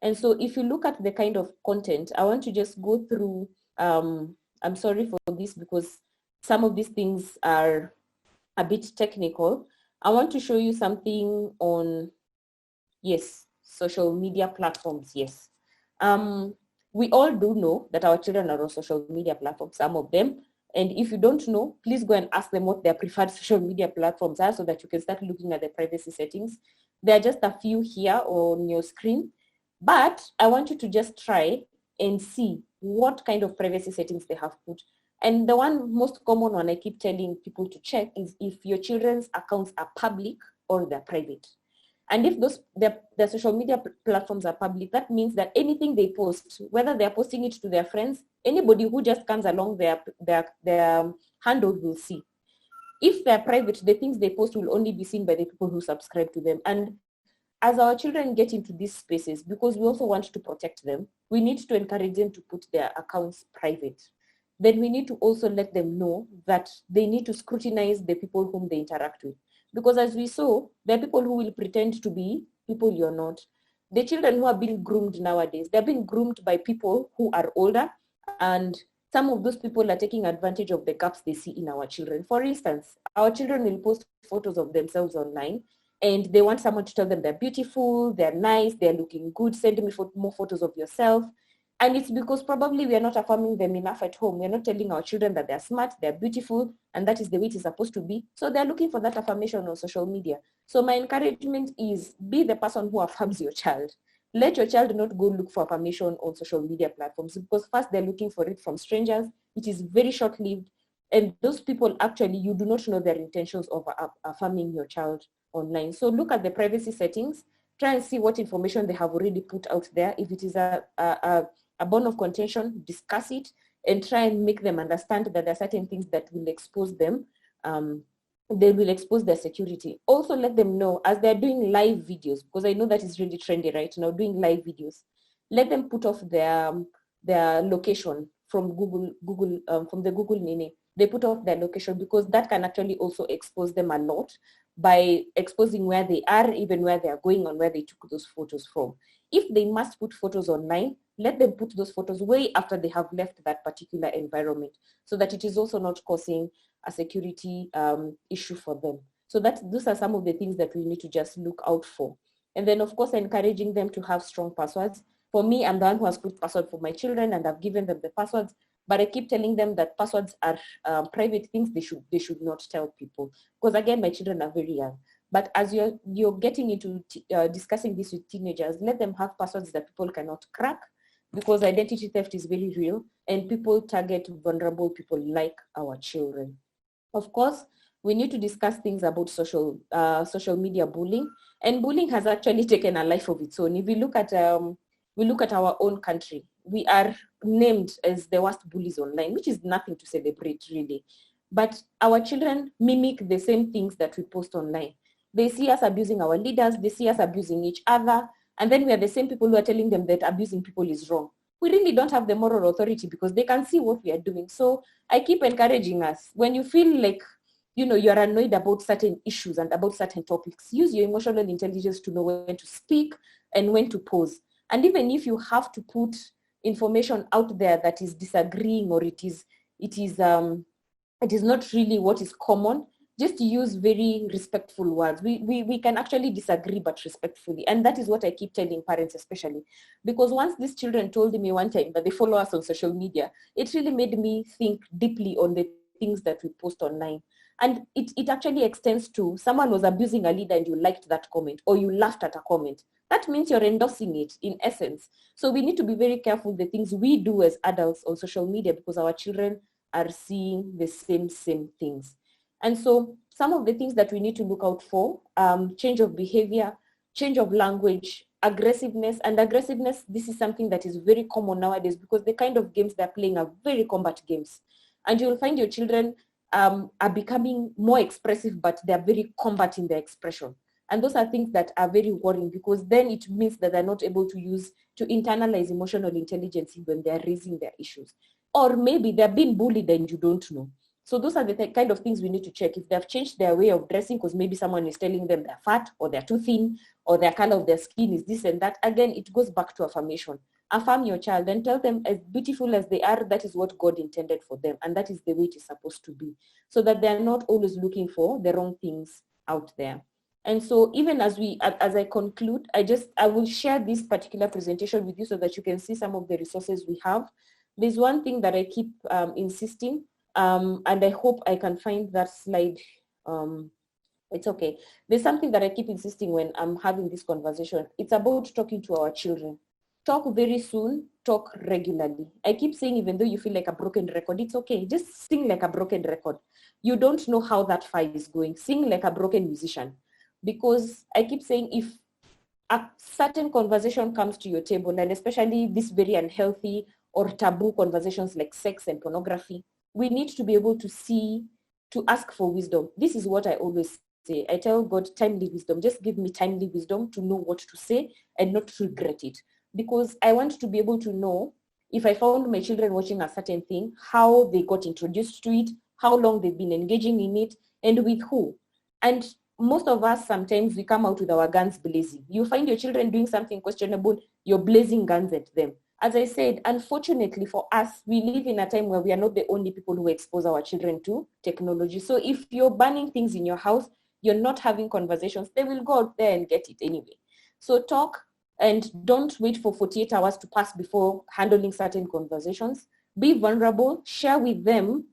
And so if you look at the kind of content, I want to just go through, I'm sorry for this because some of these things are a bit technical. I want to show you something on, yes, social media platforms, yes. We all do know that our children are on social media platforms, some of them. And if you don't know, please go and ask them what their preferred social media platforms are so that you can start looking at the privacy settings. There are just a few here on your screen, but I want you to just try and see what kind of privacy settings they have put. And the most common one I keep telling people to check is if your children's accounts are public or they're private. And if their social media platforms are public, that means that anything they post, whether they're posting it to their friends, anybody who just comes along their handle will see. If they're private, the things they post will only be seen by the people who subscribe to them. And as our children get into these spaces, because we also want to protect them, we need to encourage them to put their accounts private. Then we need to also let them know that they need to scrutinize the people whom they interact with. Because as we saw, there are people who will pretend to be people you're not. The children who are being groomed nowadays, they're being groomed by people who are older, and some of those people are taking advantage of the gaps they see in our children. For instance, our children will post photos of themselves online, and they want someone to tell them they're beautiful, they're nice, they're looking good, send me more photos of yourself. And it's because probably we are not affirming them enough at home. We're not telling our children that they're smart, they're beautiful, and that is the way it is supposed to be. So they're looking for that affirmation on social media. So my encouragement is be the person who affirms your child. Let your child not go look for affirmation on social media platforms, because first they're looking for it from strangers. It is very short-lived. And those people, actually, you do not know their intentions of affirming your child online. So look at the privacy settings. Try and see what information they have already put out there. If it is a bone of contention, discuss it and try and make them understand that there are certain things that will expose them. They will expose their security. Also let them know as they're doing live videos, because I know that is really trendy right now, doing live videos. Let them put off their location from from the Google Nene. They put off their location because that can actually also expose them a lot by exposing where they are, even where they are going and where they took those photos from. If they must put photos online, let them put those photos way after they have left that particular environment, so that it is also not causing a security issue for them. So those are some of the things that we need to just look out for. And then of course, encouraging them to have strong passwords. For me, I'm the one who has put password for my children and I've given them the passwords. but I keep telling them that passwords are private things. They should not tell people, because again, my children are very young. But as you're getting into discussing this with teenagers, let them have passwords that people cannot crack, because identity theft is very real and people target vulnerable people like our children. Of course, we need to discuss things about social media bullying, and bullying has actually taken a life of its own. If we look at our own country, we are named as the worst bullies online, which is nothing to celebrate really. But our children mimic the same things that we post online. They see us abusing our leaders, they see us abusing each other, and then we are the same people who are telling them that abusing people is wrong. We really don't have the moral authority because they can see what we are doing. So I keep encouraging us, when you feel like, you're annoyed about certain issues and about certain topics, use your emotional intelligence to know when to speak and when to pause. And even if you have to put information out there that is disagreeing, or it is not really what is common, just use very respectful words. We can actually disagree, but respectfully. And that is what I keep telling parents especially. Because once these children told me one time that they follow us on social media, it really made me think deeply on the things that we post online. And it actually extends to someone was abusing a leader and you liked that comment, or you laughed at a comment. That means you're endorsing it in essence. So we need to be very careful the things we do as adults on social media, because our children are seeing the same things. And so some of the things that we need to look out for, change of behavior, change of language, aggressiveness. And aggressiveness, this is something that is very common nowadays, because the kind of games they're playing are very combat games. And you'll find your children are becoming more expressive, but they're very combat in their expression. And those are things that are very worrying, because then it means that they're not able to internalize emotional intelligence when they're raising their issues. Or maybe they're being bullied and you don't know. So those are the kind of things we need to check. If they've changed their way of dressing because maybe someone is telling them they're fat or they're too thin or their color of their skin is this and that, again, it goes back to affirmation. Affirm your child and tell them, as beautiful as they are, that is what God intended for them. And that is the way it is supposed to be, so that they're not always looking for the wrong things out there. And so even as I conclude, I will share this particular presentation with you so that you can see some of the resources we have. There's one thing that I keep insisting, and I hope I can find that slide. It's okay. There's something that I keep insisting when I'm having this conversation. It's about talking to our children. Talk very soon, talk regularly. I keep saying, even though you feel like a broken record, it's okay. Just sing like a broken record. You don't know how that file is going. Sing like a broken musician. Because I keep saying, if a certain conversation comes to your table, and especially this very unhealthy or taboo conversations like sex and pornography, we need to be able to ask for wisdom. This is what I always say. I tell God, timely wisdom. Just give me timely wisdom to know what to say and not to regret it. Because I want to be able to know, if I found my children watching a certain thing, how they got introduced to it, how long they've been engaging in it, and with who. And most of us, sometimes we come out with our guns blazing. You find your children doing something questionable, you're blazing guns at them. As I said, unfortunately for us, we live in a time where we are not the only people who expose our children to technology. So if you're banning things in your house, you're not having conversations, they will go out there and get it anyway. So talk, and don't wait for 48 hours to pass before handling certain conversations. Be vulnerable, share with them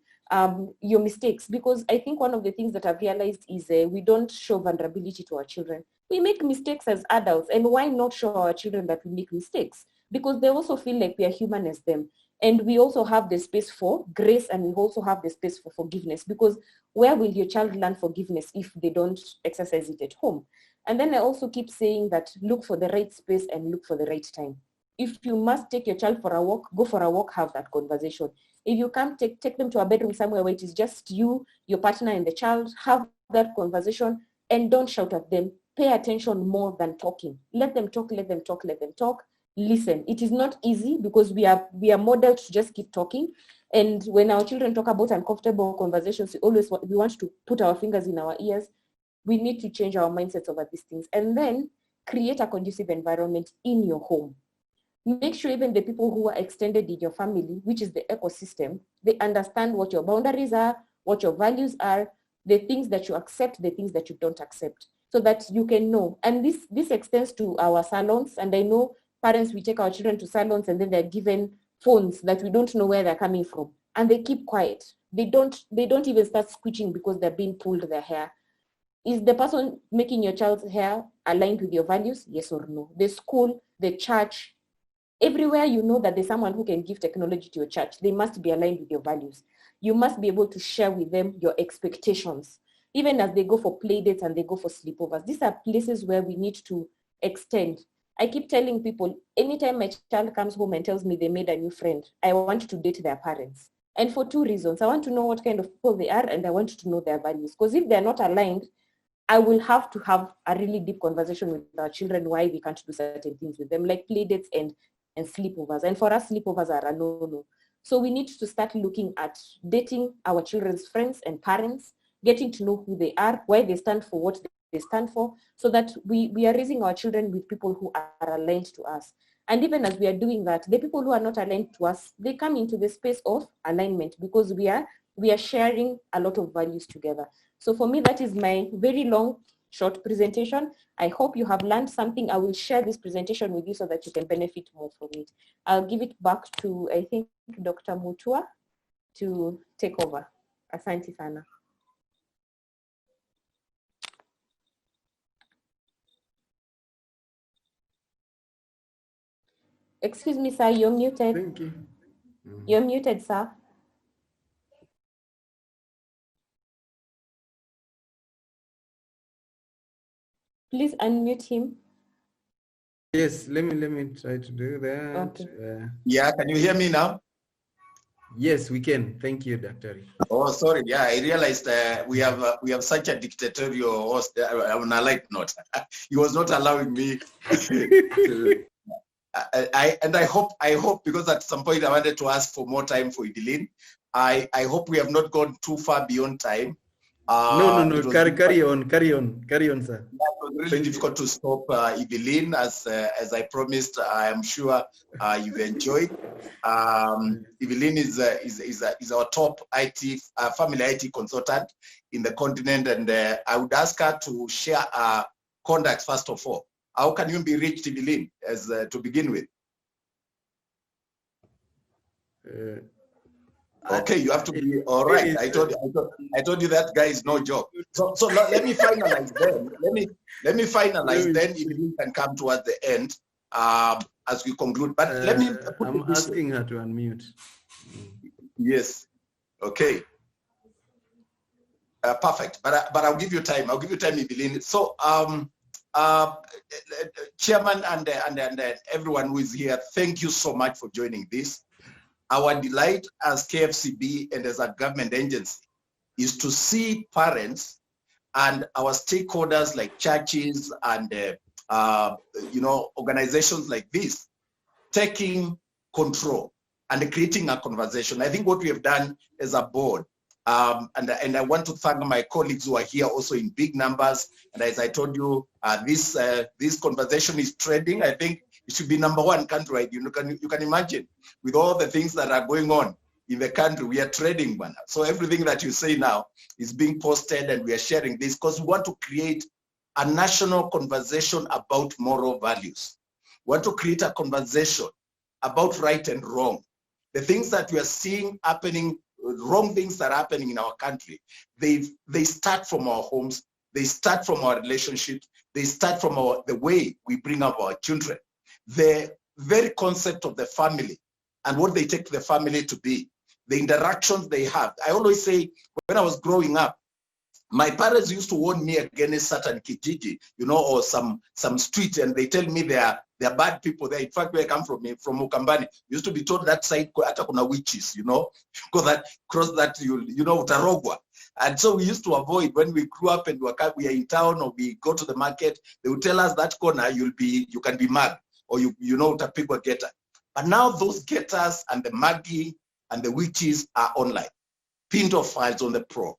your mistakes, because I think one of the things that I've realized is we don't show vulnerability to our children. We make mistakes as adults, and why not show our children that we make mistakes? Because they also feel like we are human as them. And we also have the space for grace, and we also have the space for forgiveness, because where will your child learn forgiveness if they don't exercise it at home? And then I also keep saying that look for the right space and look for the right time. If you must take your child for a walk, go for a walk, have that conversation. If you can't take them to a bedroom somewhere where it is just you, your partner, and the child, have that conversation and don't shout at them. Pay attention more than talking. Let them talk, let them talk, let them talk. Listen. It is not easy because we are modeled to just keep talking. And when our children talk about uncomfortable conversations, we want to put our fingers in our ears. We need to change our mindsets over these things, and then create a conducive environment in your home. Make sure even the people who are extended in your family, which is the ecosystem, they understand what your boundaries are, what your values are, the things that you accept, the things that you don't accept, so that you can know. And this extends to our salons. And I know parents, we take our children to salons and then they're given phones that we don't know where they're coming from, and they keep quiet. They don't even start screeching because they're being pulled their hair. Is the person making your child's hair aligned with your values? Yes or no? The school, the church, everywhere you know that there's someone who can give technology to your church, they must be aligned with your values. You must be able to share with them your expectations, even as they go for play dates and they go for sleepovers. These are places where we need to extend. I keep telling people, anytime my child comes home and tells me they made a new friend, I want to date their parents. And for two reasons. I want to know what kind of people they are, and I want to know their values. Because if they're not aligned, I will have to have a really deep conversation with our children why we can't do certain things with them, like play dates and sleepovers. And for us, sleepovers are a no-no. So we need to start looking at dating our children's friends and parents, getting to know who they are, why they stand for what they stand for, so that we are raising our children with people who are aligned to us. And even as we are doing that, the people who are not aligned to us, they come into the space of alignment because we are sharing a lot of values together. So for me, that is my very long, short presentation. I hope you have learned something. I will share this presentation with you so that you can benefit more from it. I'll give it back to, I think, Dr. Mutua to take over. Asante sana. Excuse me, sir, you're muted. Thank you. You're muted, sir. Please unmute him. Yes, let me try to do that. Okay. Yeah, can you hear me now? Yes, we can. Thank you, Dr. Oh, sorry. Yeah, I realized we have such a dictatorial host on a light note. He was not allowing me to. I hope because at some point I wanted to ask for more time for Evelyn. I hope we have not gone too far beyond time. No. Carry on, sir. It was really difficult to stop Evelyn, as I promised. I am sure you've enjoyed. Evelyn is our top IT family IT consultant in the continent, and I would ask her to share contacts first of all. How can you be reached, Evelyn, as to begin with? Okay, you have to be all right. I told you that guy is no joke. So let me finalize then. Let me finalize then. If you can come towards the end as we conclude. But let me. I'm asking her to unmute. Yes. Okay. Perfect. But I'll give you time. I'll give you time, Evelyn. So Chairman and everyone who is here, thank you so much for joining this. Our delight as KFCB and as a government agency is to see parents and our stakeholders like churches and organizations like this taking control and creating a conversation. I think what we have done as a board, and I want to thank my colleagues who are here also in big numbers. And as I told you, this conversation is trending. I think it should be #1 countrywide. You can imagine with all the things that are going on in the country, we are trading one. So everything that you say now is being posted, and we are sharing this because we want to create a national conversation about moral values. We want to create a conversation about right and wrong. The things that we are seeing happening, wrong things that are happening in our country, they start from our homes, they start from our relationships, they start from the way we bring up our children. The very concept of the family and what they take the family to be, the interactions they have. I always say, when I was growing up, my parents used to warn me against certain kijiji, or some street, and they tell me they are bad people there. In fact, where I come from Ukambani, used to be told that side hata kuna witches, cross that utarogwa. And so we used to avoid when we grew up and we are in town or we go to the market. They would tell us that corner you can be mugged, or utapigwa geta. But now those getters and the mugging and the witches are online. Pinto files on the pro.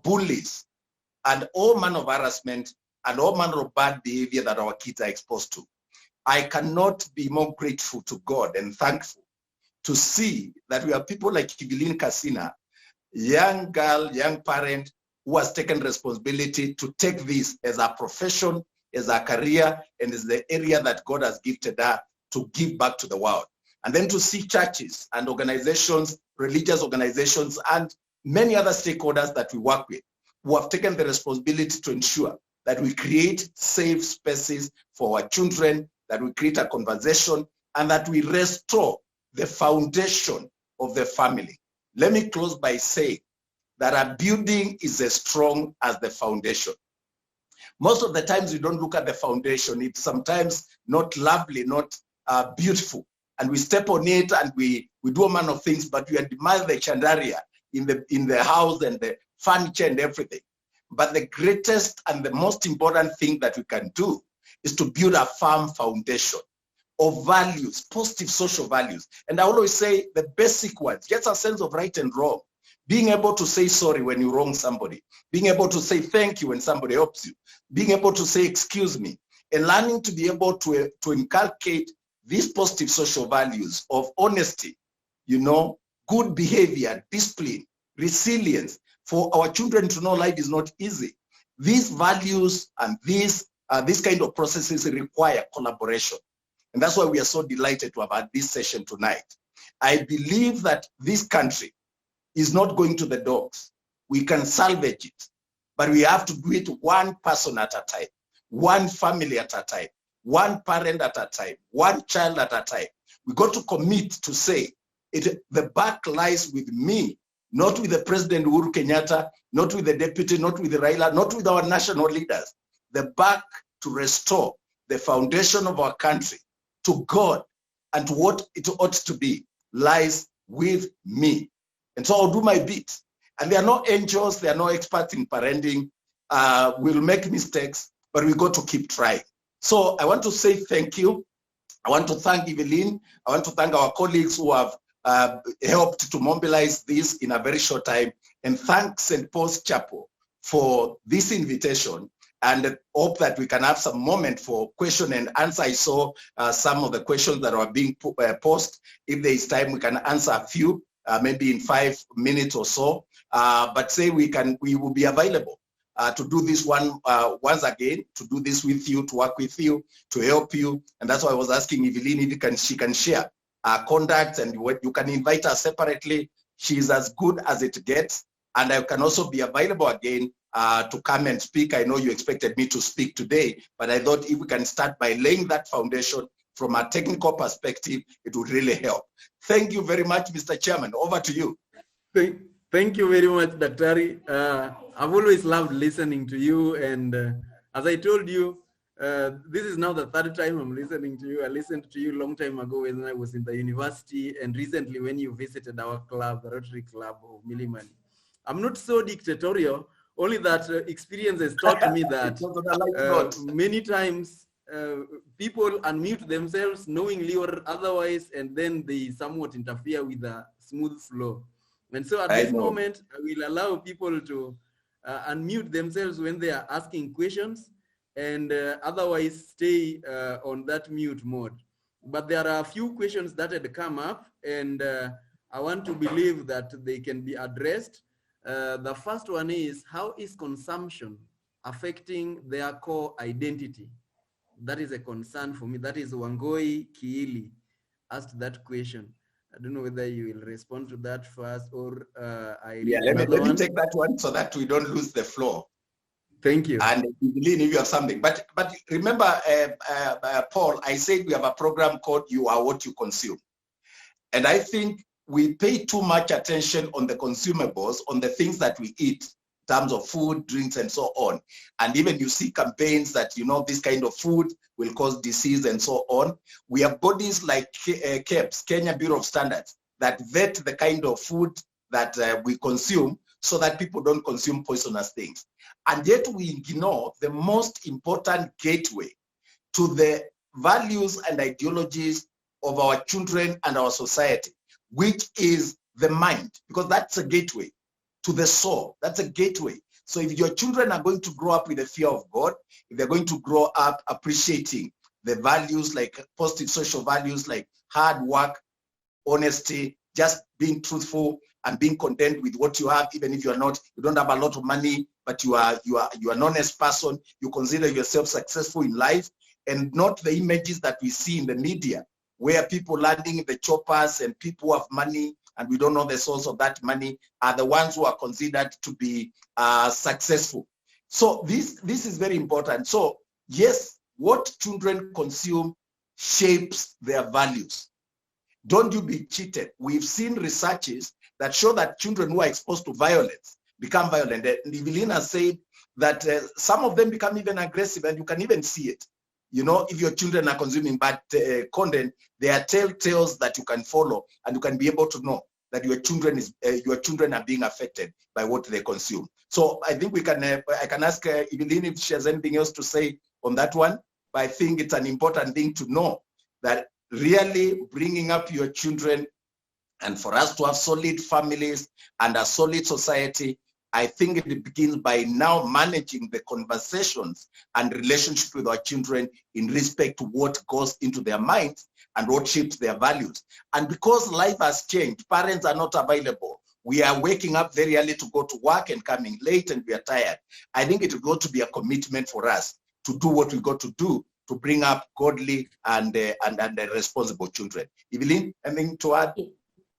Bullies and all manner of harassment and all manner of bad behavior that our kids are exposed to. I cannot be more grateful to God and thankful to see that we have people like Evelyn Kasina, young girl, young parent, who has taken responsibility to take this as a profession, as a career, and as the area that God has gifted her to give back to the world. And then to see churches and organizations, religious organizations, and many other stakeholders that we work with who have taken the responsibility to ensure that we create safe spaces for our children, that we create a conversation, and that we restore the foundation of the family. Let me close by saying that a building is as strong as the foundation. Most of the times we don't look at the foundation. It's sometimes not lovely, not beautiful. And we step on it and we do a man of things, but we admire the chandaria in the house and the furniture and everything. But the greatest and the most important thing that we can do is to build a firm foundation of values, positive social values. And I always say the basic ones, just a sense of right and wrong. Being able to say sorry when you wrong somebody. Being able to say thank you when somebody helps you. Being able to say excuse me. And learning to be able to inculcate these positive social values of honesty, good behavior, discipline, resilience, for our children to know life is not easy. These values and these kind of processes require collaboration. And that's why we are so delighted to have had this session tonight. I believe that this country is not going to the dogs. We can salvage it, but we have to do it one person at a time, one family at a time, one parent at a time, one child at a time. We got to commit to say, the buck lies with me, not with the President Uhuru Kenyatta, not with the deputy, not with the Raila, not with our national leaders. The buck to restore the foundation of our country to God and to what it ought to be lies with me. And so I'll do my bit. And there are no angels, there are no experts in parenting. We'll make mistakes, but we got to keep trying. So I want to say thank you. I want to thank Evelyn. I want to thank our colleagues who have helped to mobilize this in a very short time. And thank St. Paul's Chapel for this invitation. And hope that we can have some moment for question and answer. I saw some of the questions that are being posed. If there is time, we can answer a few, maybe in 5 minutes or so. But say we will be available to do this once again, to do this with you, to work with you, to help you. And that's why I was asking Evelyn if she can share contacts, and you can invite her separately. She's as good as it gets. And I can also be available again to come and speak. I know you expected me to speak today, but I thought if we can start by laying that foundation from a technical perspective, it would really help. Thank you very much, Mr. Chairman. Over to you. Thank you very much, Daktari. I've always loved listening to you. And as I told you, this is now the third time I'm listening to you. I listened to you a long time ago when I was in the university, and recently when you visited our club, the Rotary Club of Milimani. I'm not so dictatorial, only that experience has taught me that many times people unmute themselves knowingly or otherwise, and then they somewhat interfere with the smooth flow. And so at this moment, I will allow people to unmute themselves when they are asking questions, and otherwise stay on that mute mode. But there are a few questions that had come up, and I want to believe that they can be addressed. The first one is, how is consumption affecting their core identity? That is a concern for me. That is Wangoi Kiili asked that question. I don't know whether you will respond to that first, or let me take that one so that we don't lose the floor. Thank you. And Evelyn, if you have something. But remember, Paul, I said we have a program called You Are What You Consume. And I think we pay too much attention on the consumables, on the things that we eat, in terms of food, drinks, and so on. And even you see campaigns that, this kind of food will cause disease and so on. We have bodies like KEBS, Kenya Bureau of Standards, that vet the kind of food that we consume so that people don't consume poisonous things. And yet we ignore the most important gateway to the values and ideologies of our children and our society, which is the mind, because that's a gateway to the soul. That's a gateway. So if your children are going to grow up with a fear of God, if they're going to grow up appreciating the values like positive social values like hard work, honesty, just being truthful and being content with what you have, even if you don't have a lot of money, but you are an honest person, you consider yourself successful in life, and not the images that we see in the media where people landing in the choppers and people who have money and we don't know the source of that money are the ones who are considered to be successful. So this is very important. So yes, what children consume shapes their values. Don't you be cheated. We've seen researches that show that children who are exposed to violence become violent. And Evelyn has said that some of them become even aggressive, and you can even see it. You know, if your children are consuming bad content, there are telltales that you can follow, and you can be able to know that your children are being affected by what they consume. So I think we can. I can ask Evelyn if she has anything else to say on that one. But I think it's an important thing to know that really bringing up your children, and for us to have solid families and a solid society, I think it begins by now managing the conversations and relationship with our children in respect to what goes into their minds and what shapes their values. And because life has changed, parents are not available. We are waking up very early to go to work and coming late, and we are tired. I think it will go to be a commitment for us to do what we got to do to bring up godly and responsible children. Evelyn, anything to add?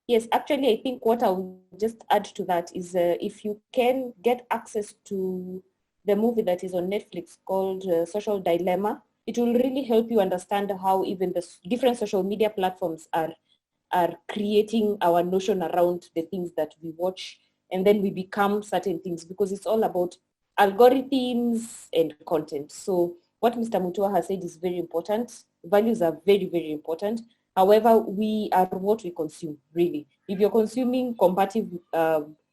Yes, actually, I think what I will just add to that is if you can get access to the movie that is on Netflix called Social Dilemma, it will really help you understand how even the different social media platforms are creating our notion around the things that we watch, and then we become certain things, because it's all about algorithms and content. So what Mr. Mutua has said is very important. Values are very, very important. However, we are what we consume, really. If you're consuming combative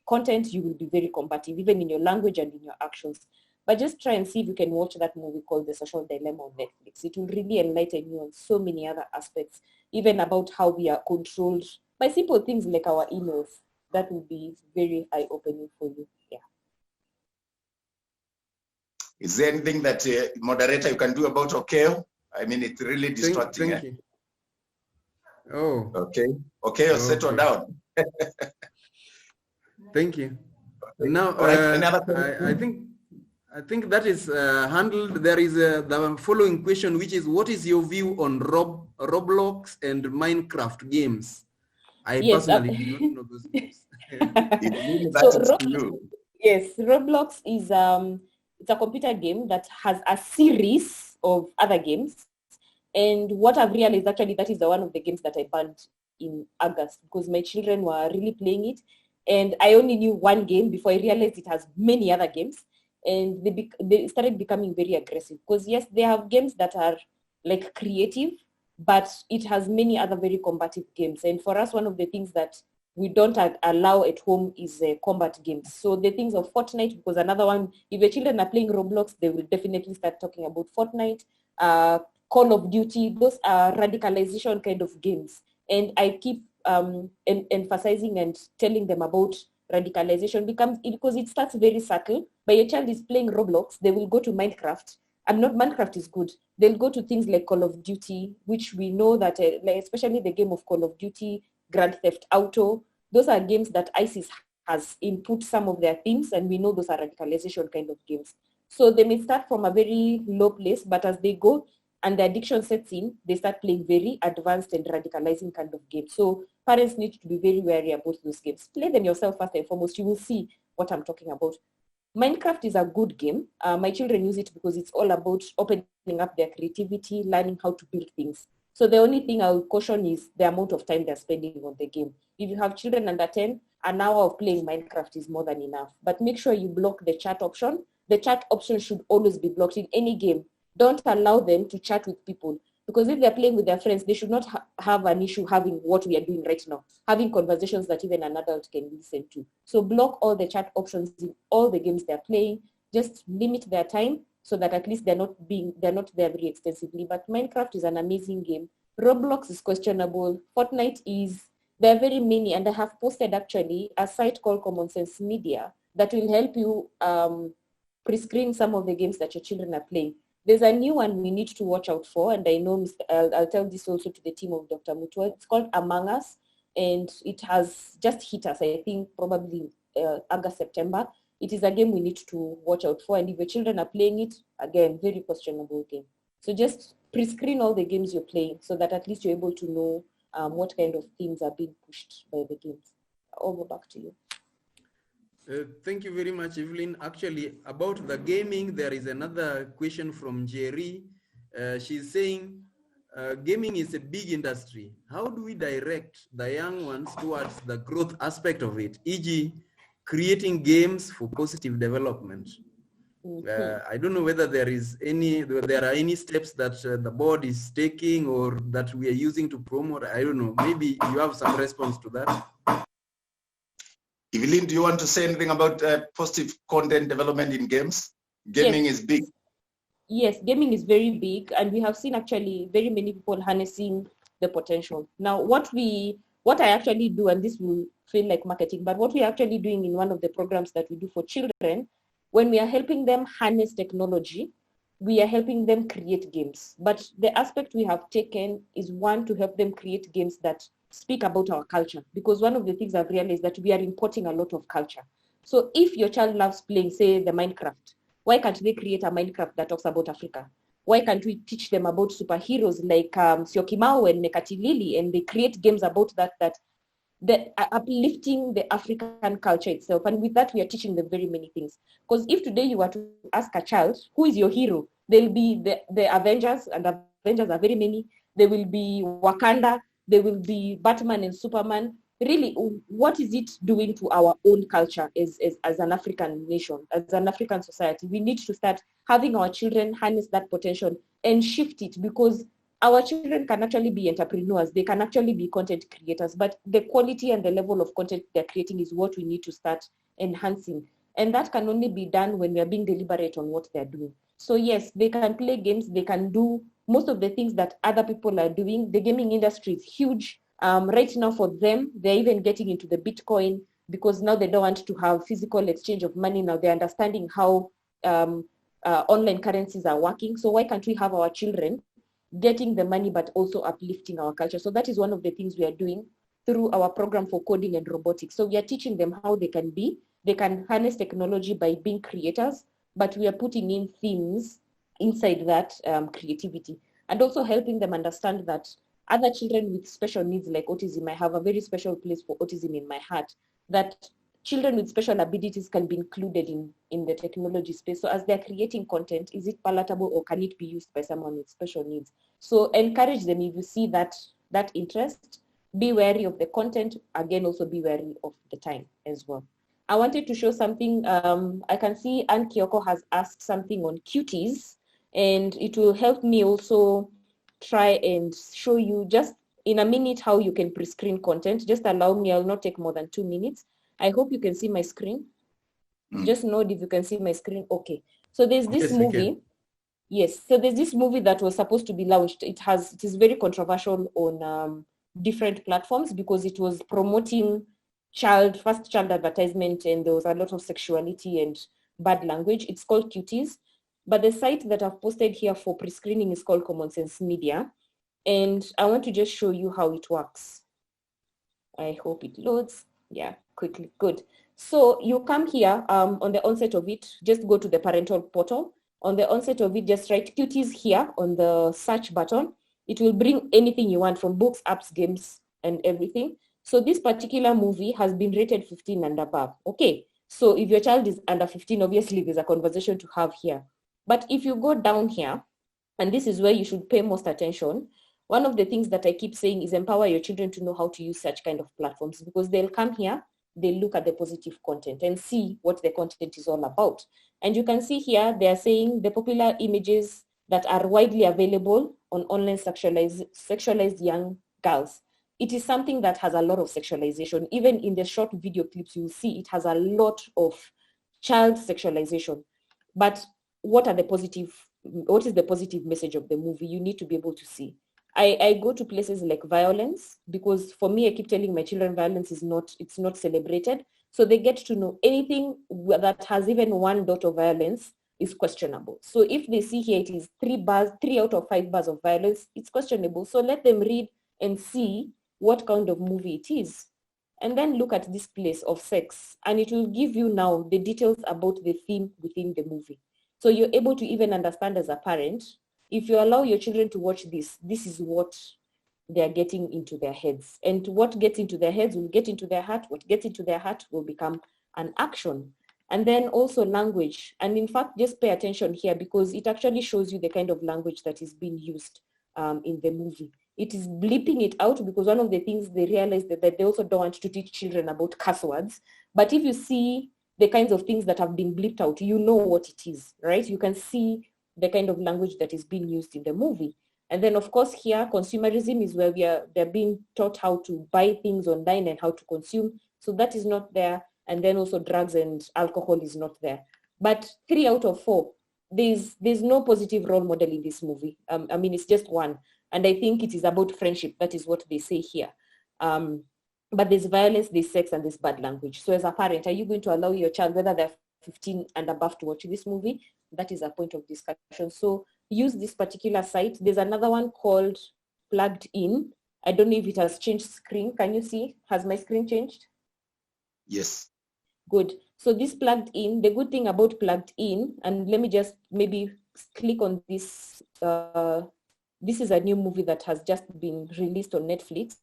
content, you will be very combative, even in your language and in your actions. But just try and see if you can watch that movie called The Social Dilemma on Netflix. It will really enlighten you on so many other aspects, even about how we are controlled by simple things like our emails. That will be very eye-opening for you. Yeah. Is there anything that moderator you can do about Okeo? I mean, it's really distracting. Thank you. Oh. Okay. Okay, settle down. Thank you. Now, I think that is handled. There is the following question, which is, what is your view on Roblox and Minecraft games? I personally do not know those games. Yes, Roblox is it's a computer game that has a series of other games. And what I've realized, actually, that is one of the games that I banned in August, because my children were really playing it. And I only knew one game before I realized it has many other games. And they started becoming very aggressive, because yes, they have games that are like creative, but it has many other very combative games. And for us, one of the things that we don't allow at home is combat games. So the things of Fortnite, because another one, if your children are playing Roblox, they will definitely start talking about Fortnite, Call of Duty. Those are radicalization kind of games. And I keep emphasizing and telling them about radicalization, because it starts very subtle. But your child is playing Roblox, they will go to Minecraft. Minecraft is good. They'll go to things like Call of Duty, which we know that, like especially the game of Call of Duty, Grand Theft Auto, those are games that ISIS has input some of their themes, and we know those are radicalization kind of games. So they may start from a very low place, but as they go and the addiction sets in, they start playing very advanced and radicalizing kind of games. So parents need to be very wary about those games. Play them yourself first and foremost. You will see what I'm talking about. Minecraft is a good game. My children use it because it's all about opening up their creativity, learning how to build things. So the only thing I would caution is the amount of time they're spending on the game. If you have children under 10, an hour of playing Minecraft is more than enough. But make sure you block the chat option. The chat option should always be blocked in any game. Don't allow them to chat with people, because if they're playing with their friends, they should not have an issue having what we are doing right now, having conversations that even an adult can listen to. So block all the chat options in all the games they're playing. Just limit their time so that at least they're not there very extensively. But Minecraft is an amazing game. Roblox is questionable. Fortnite is, there are very many, and I have posted actually a site called Common Sense Media that will help you pre-screen some of the games that your children are playing. There's a new one we need to watch out for, and I know I'll tell this also to the team of Dr. Mutua. It's called Among Us, and it has just hit us, I think, probably August, September. It is a game we need to watch out for, and if your children are playing it, again, very questionable game. So just pre-screen all the games you're playing so that at least you're able to know what kind of themes are being pushed by the games. Over back to you. Thank you very much, Evelyn. Actually, about the gaming, there is another question from Jerry. She's saying, gaming is a big industry. How do we direct the young ones towards the growth aspect of it, e.g., creating games for positive development? I don't know whether there are any steps that the board is taking or that we are using to promote. I don't know. Maybe you have some response to that. Evelyn, do you want to say anything about positive content development in games? Gaming is big. Yes, gaming is very big, and we have seen actually very many people harnessing the potential. Now, what I actually do, and this will feel like marketing, but what we're actually doing in one of the programs that we do for children, when we are helping them harness technology, we are helping them create games. But the aspect we have taken is one, to help them create games that speak about our culture, because one of the things I've realized is that we are importing a lot of culture. So if your child loves playing, say, the Minecraft, why can't they create a Minecraft that talks about Africa? Why can't we teach them about superheroes like Syokimau and Mekatilili, and they create games about that uplifting the African culture itself? And with that, we are teaching them very many things. Because if today you were to ask a child, who is your hero? They'll be the Avengers, and Avengers are very many. There will be Wakanda, there will be Batman and Superman. Really, what is it doing to our own culture as an African nation, as an African society? We need to start having our children harness that potential and shift it, because our children can actually be entrepreneurs. They can actually be content creators, but the quality and the level of content they're creating is what we need to start enhancing. And that can only be done when we are being deliberate on what they're doing. So yes, they can play games. They can do most of the things that other people are doing. The gaming industry is huge. Right now for them, they're even getting into the Bitcoin, because now they don't want to have physical exchange of money. Now they're understanding how online currencies are working. So why can't we have our children getting the money but also uplifting our culture? So that is one of the things we are doing through our program for coding and robotics. So we are teaching them how they can harness technology by being creators, but we are putting in themes inside that creativity, and also helping them understand that other children with special needs like autism, I have a very special place for autism in my heart, that children with special abilities can be included in the technology space. So as they're creating content, is it palatable or can it be used by someone with special needs? So encourage them. If you see that interest, be wary of the content. Again, also be wary of the time as well. I wanted to show something. I can see Ann Kyoko has asked something on cuties, and it will help me also try and show you just in a minute how you can pre-screen content. Just allow me, I'll not take more than 2 minutes. I hope you can see my screen. Just note if you can see my screen. Okay. So there's this movie. Yes. So there's this movie that was supposed to be launched. It is very controversial on different platforms because it was promoting first child advertisement, and there was a lot of sexuality and bad language. It's called Cuties. But the site that I've posted here for pre-screening is called Common Sense Media. And I want to just show you how it works. I hope it loads. Yeah, quickly. Good. So you come here on the onset of it, just go to the parental portal. On the onset of it, just write Cuties here on the search button. It will bring anything you want, from books, apps, games, and everything. So this particular movie has been rated 15 and above. Okay. So if your child is under 15, obviously there's a conversation to have here. But if you go down here, and this is where you should pay most attention, one of the things that I keep saying is empower your children to know how to use such kind of platforms, because they'll come here, they look at the positive content and see what the content is all about. And you can see here, they are saying the popular images that are widely available on online sexualized young girls. It is something that has a lot of sexualization. Even in the short video clips, you will see it has a lot of child sexualization. But what is the positive message of the movie? You need to be able to see. I go to places like violence, because for me, I keep telling my children violence it's not celebrated. So they get to know anything that has even 1 dot of violence is questionable. So if they see here it is 3 out of 5 bars of violence, it's questionable. So let them read and see what kind of movie it is. And then look at this place of sex, and it will give you now the details about the theme within the movie. So you're able to even understand as a parent if you allow your children to watch this, this is what they're getting into their heads. And what gets into their heads will get into their heart. What gets into their heart will become an action. And then also language. And in fact, just pay attention here because it actually shows you the kind of language that is being used in the movie. It is bleeping it out because one of the things they realized that they also don't want to teach children about curse words. But if you see the kinds of things that have been bleeped out, you know what it is, right? You can see the kind of language that is being used in the movie. And then of course here, consumerism is where they're being taught how to buy things online and how to consume. So that is not there. And then also drugs and alcohol is not there. But 3 out of 4, there's no positive role model in this movie. I mean, it's just one. And I think it is about friendship. That is what they say here. But there's violence, there's sex, and there's bad language. So as a parent, are you going to allow your child, whether they're 15 and above, to watch this movie? That is a point of discussion. So use this particular site. There's another one called Plugged In. I don't know if it has changed screen. Can you see? Has my screen changed? Yes. Good. So this Plugged In, the good thing about Plugged In, and let me just maybe click on this. This is a new movie that has just been released on Netflix.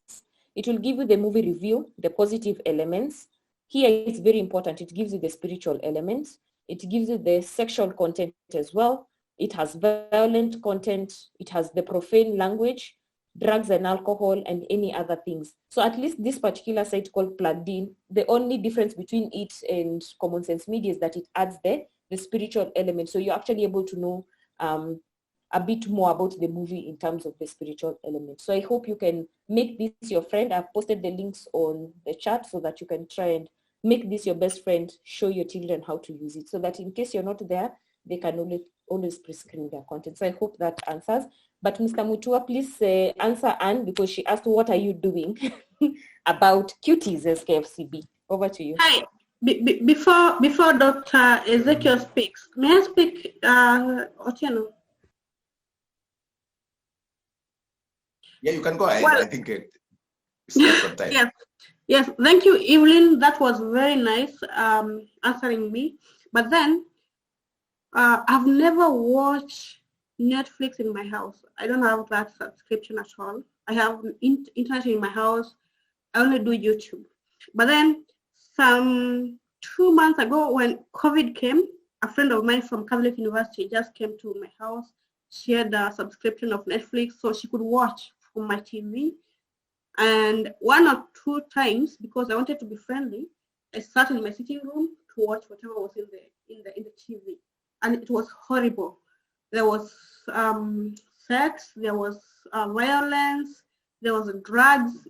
It will give you the movie review, the positive elements. Here it's very important. It gives you the spiritual elements. It gives you the sexual content as well. It has violent content. It has the profane language, drugs and alcohol, and any other things. So at least this particular site called Plugged In, the only difference between it and Common Sense Media is that it adds the spiritual element. So you're actually able to know a bit more about the movie in terms of the spiritual element. So I hope you can make this your friend. I've posted the links on the chat so that you can try and make this your best friend, show your children how to use it so that in case you're not there, they can always pre-screen their content. So I hope that answers. But Mr. Mutua, please answer Anne because she asked, what are you doing about cuties as KFCB? Over to you. Hi. Before Dr. Ezekiel speaks, may I speak, Otieno? Yeah, you can go ahead. Well, I think it's not some time. Yes. Thank you, Evelyn. That was very nice answering me. But then, I've never watched Netflix in my house. I don't have that subscription at all. I have internet in my house. I only do YouTube. But then, some 2 months ago, when COVID came, a friend of mine from Catholic University just came to my house. She had a subscription of Netflix so she could watch from my TV. And 1 or 2 times, because I wanted to be friendly, I sat in my sitting room to watch whatever was in the TV, and it was horrible. There was sex, there was violence, there was drugs,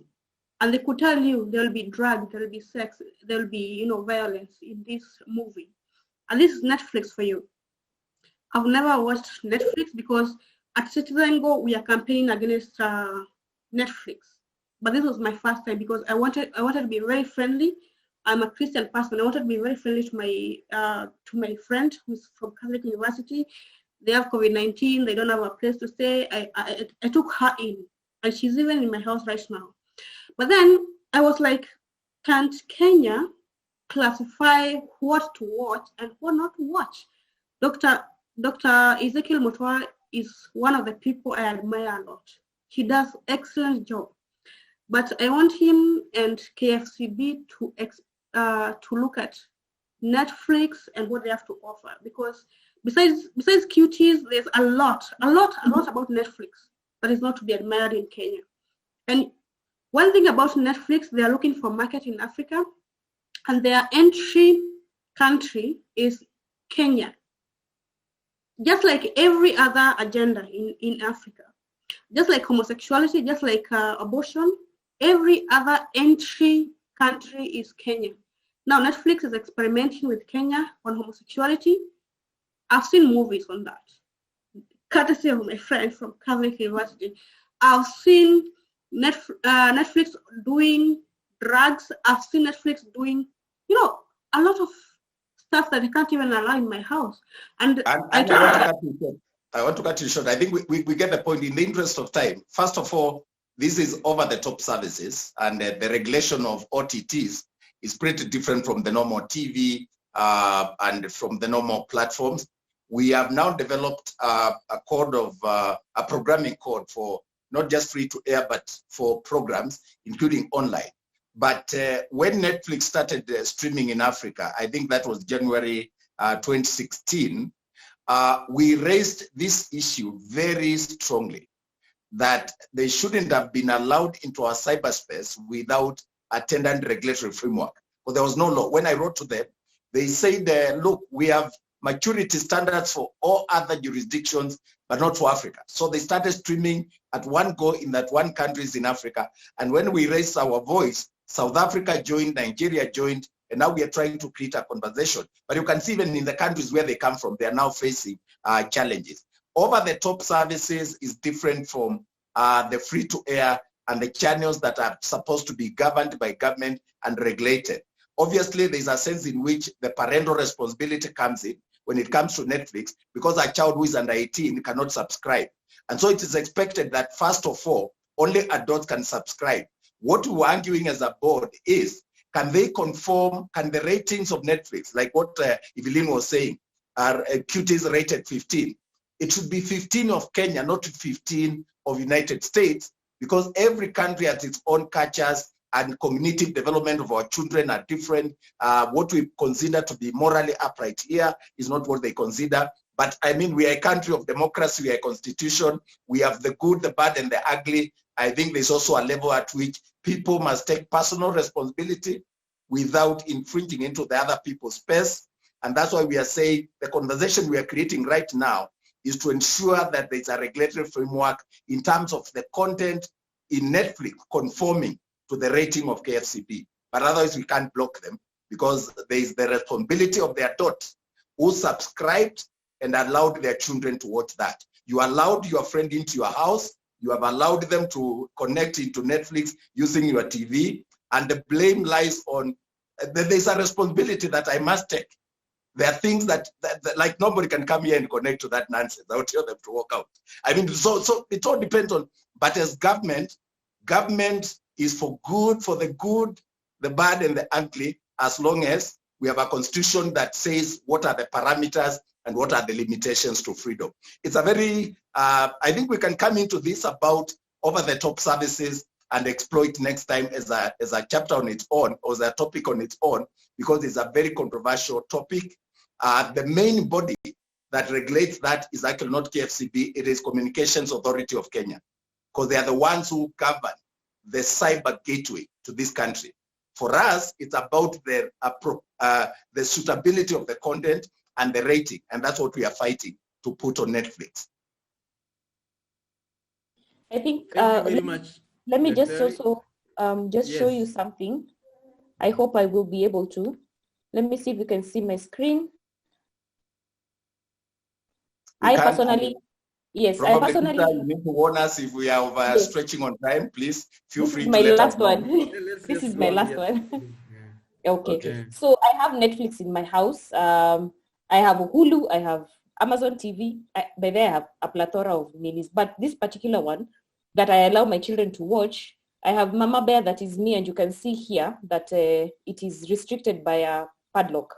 and they could tell you there will be drugs, there will be sex, there will be violence in this movie. And this is Netflix for you. I've never watched Netflix because at Citizen Go we are campaigning against Netflix. But this was my first time because I wanted to be very friendly. I'm a Christian person. I wanted to be very friendly to my friend who's from Catholic University. They have COVID-19. They don't have a place to stay. I took her in, and she's even in my house right now. But then I was like, can't Kenya classify what to watch and what not to watch? Dr. Ezekiel Mutua is one of the people I admire a lot. He does excellent job. But I want him and KFCB to look at Netflix and what they have to offer, because besides cuties, there's a lot about Netflix that is not to be admired in Kenya. And one thing about Netflix, they are looking for market in Africa, and their entry country is Kenya. Just like every other agenda in Africa, just like homosexuality, just like abortion, every other entry country is Kenya. Now Netflix is experimenting with Kenya on homosexuality. I've seen movies on that, courtesy of my friend from Catholic University. I've seen Netflix doing drugs. I've seen Netflix doing, a lot of stuff that I can't even allow in my house. And I want to cut you short. I think we get the point. In the interest of time, first of all, this is over-the-top services, and the regulation of OTTs is pretty different from the normal TV and from the normal platforms. we have now developed a programming code for not just free to air, but for programs, including online. But when Netflix started streaming in Africa, I think that was January 2016, we raised this issue very strongly, that they shouldn't have been allowed into our cyberspace without attendant regulatory framework. But there was no law. When I wrote to them, they said, look, we have maturity standards for all other jurisdictions, but not for Africa. So they started streaming at one go in that one countries in Africa. And when we raised our voice, South Africa joined, Nigeria joined, and now we are trying to create a conversation. But you can see even in the countries where they come from, they are now facing challenges. Over-the-top services is different from the free-to-air and the channels that are supposed to be governed by government and regulated. Obviously, there's a sense in which the parental responsibility comes in when it comes to Netflix, because a child who is under 18 cannot subscribe. And so it is expected that first of all, only adults can subscribe. What we're arguing as a board is, can they conform, can the ratings of Netflix, like what Evelyn was saying, are QT's rated 15. It should be 15 of Kenya, not 15 of United States, because every country has its own cultures and cognitive development of our children are different. What we consider to be morally upright here is not what they consider. But I mean, we are a country of democracy, we are a constitution, we have the good, the bad, and the ugly. I think there's also a level at which people must take personal responsibility without infringing into the other people's space. And that's why we are saying the conversation we are creating right now is to ensure that there's a regulatory framework in terms of the content in Netflix conforming to the rating of KFCB. But otherwise we can't block them, because there is the responsibility of the adult who subscribed and allowed their children to watch that. You allowed your friend into your house, you have allowed them to connect into Netflix using your TV, and the blame lies on, there's a responsibility that I must take. There are things that like nobody can come here and connect to that nonsense. I would tell them to walk out. I mean, so it all depends on, but as government is for good, for the good, the bad, and the ugly, as long as we have a constitution that says what are the parameters and what are the limitations to freedom. It's a very, I think we can come into this about over-the-top services and exploit next time as a chapter on its own, or as a topic on its own, because it's a very controversial topic. The main body that regulates that is actually not KFCB, it is Communications Authority of Kenya, because they are the ones who govern the cyber gateway to this country. For us, it's about the suitability of the content and the rating, and that's what we are fighting to put on Netflix. I think, Thank you very much. Let me just also show you something. I hope I will be able to. Let me see if you can see my screen. I personally you need to warn us if we are overstretching on time. Please feel free to let us know. This is my last one. Okay. So I have Netflix in my house. I have Hulu. I have Amazon TV. By there I have a plethora of minis. But this particular one that I allow my children to watch, I have Mama Bear, that is me, and you can see here that it is restricted by a padlock.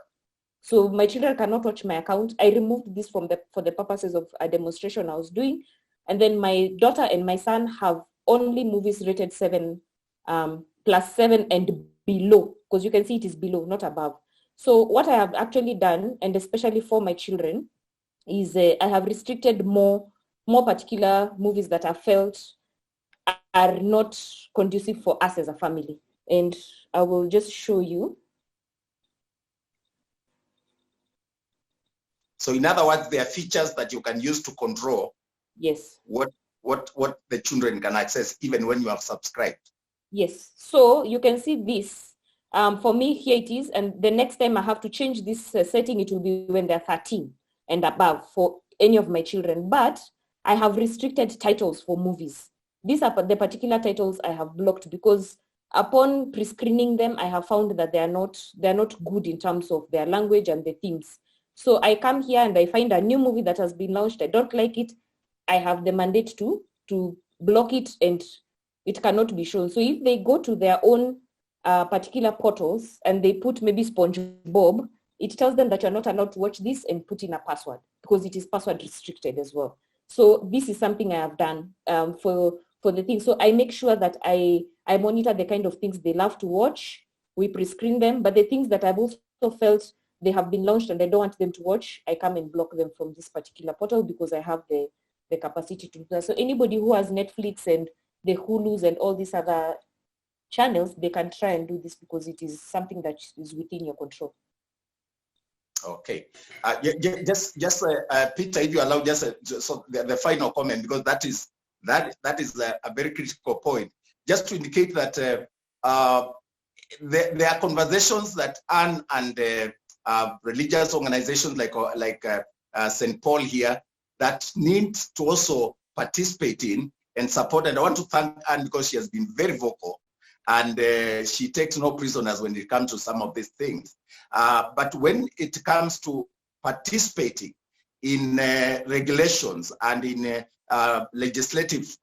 So my children cannot watch my account. I removed this for the purposes of a demonstration I was doing. And then my daughter and my son have only movies rated 7, +7 and below, because you can see it is below, not above. So what I have actually done, and especially for my children, is I have restricted more particular movies that I felt are not conducive for us as a family. And I will just show you. So in other words, there are features that you can use to control what the children can access even when you have subscribed. Yes. So you can see this. For me, here it is. And the next time I have to change this setting, it will be when they're 13 and above for any of my children. But I have restricted titles for movies. These are the particular titles I have blocked, because upon pre-screening them, I have found that they're not good in terms of their language and the themes. So I come here and I find a new movie that has been launched. I don't like it. I have the mandate to block it, and it cannot be shown. So if they go to their own particular portals and they put maybe SpongeBob, it tells them that you're not allowed to watch this and put in a password because it is password restricted as well. So this is something I have done for the thing. So I make sure that I monitor the kind of things they love to watch. We pre-screen them, but the things that I've also felt they have been launched and I don't want them to watch, I come and block them from this particular portal because I have the capacity to do that. So anybody who has Netflix and the Hulus and all these other channels, they can try and do this because it is something that is within your control. Okay, just Peter, if you allow, so the final comment, because that is a very critical point. Just to indicate that there are conversations that Anne and religious organizations like St. Paul here that need to also participate in and support. And I want to thank Anne because she has been very vocal. And she takes no prisoners when it comes to some of these things. But when it comes to participating in regulations and in legislative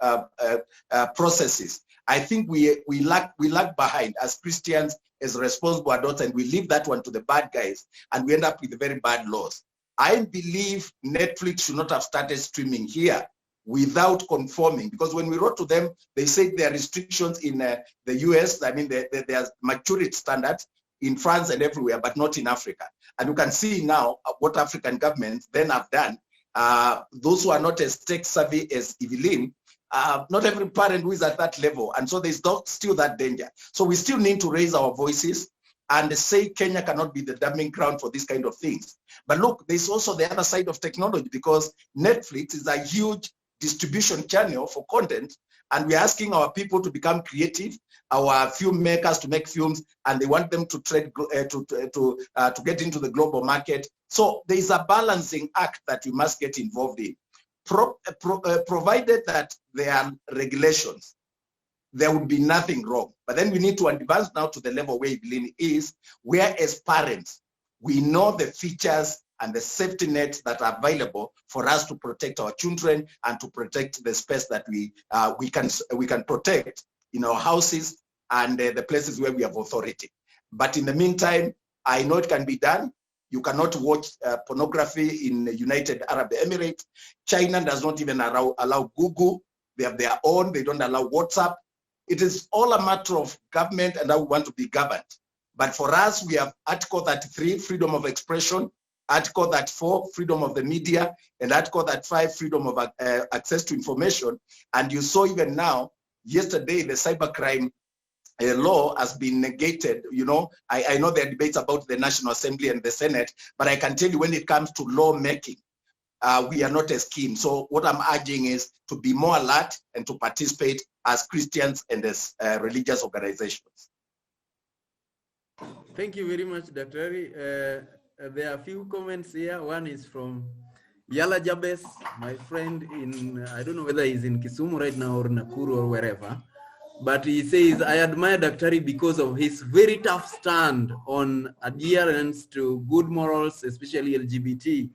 processes, I think we lag behind as Christians, as responsible adults, and we leave that one to the bad guys, and we end up with very bad laws. I believe Netflix should not have started streaming here without conforming, because when we wrote to them, they said there are restrictions in the US. I mean, there are maturity standards in France and everywhere, but not in Africa. And you can see now what African governments then have done. Those who are not as tech savvy as Evelyn, not every parent who is at that level. And so there's still that danger. So we still need to raise our voices and say Kenya cannot be the dumping ground for these kind of things. But look, there's also the other side of technology, because Netflix is a huge distribution channel for content, and we're asking our people to become creative, our filmmakers to make films, and they want them to trade to get into the global market. So there is a balancing act that we must get involved in, provided that there are regulations. There would be nothing wrong. But then we need to advance now to the level where Evelyn is, where as parents we know the features and the safety nets that are available for us to protect our children and to protect the space that we can protect in our houses and the places where we have authority. But in the meantime, I know it can be done. You cannot watch pornography in the United Arab Emirates. China does not even allow Google. They have their own. They don't allow WhatsApp. It is all a matter of government and how we want to be governed. But for us, we have Article 33, freedom of expression, Article 34, freedom of the media, and Article 35, freedom of access to information. And you saw even now, yesterday, the cybercrime law has been negated. You know, I know there are debates about the National Assembly and the Senate, but I can tell you when it comes to lawmaking, we are not as keen. So what I'm urging is to be more alert and to participate as Christians and as religious organizations. Thank you very much, Dr. There are a few comments here. One is from Yala Jabes, my friend in, I don't know whether he's in Kisumu right now or Nakuru or wherever, but he says, I admire Dr. because of his very tough stand on adherence to good morals, especially LGBT.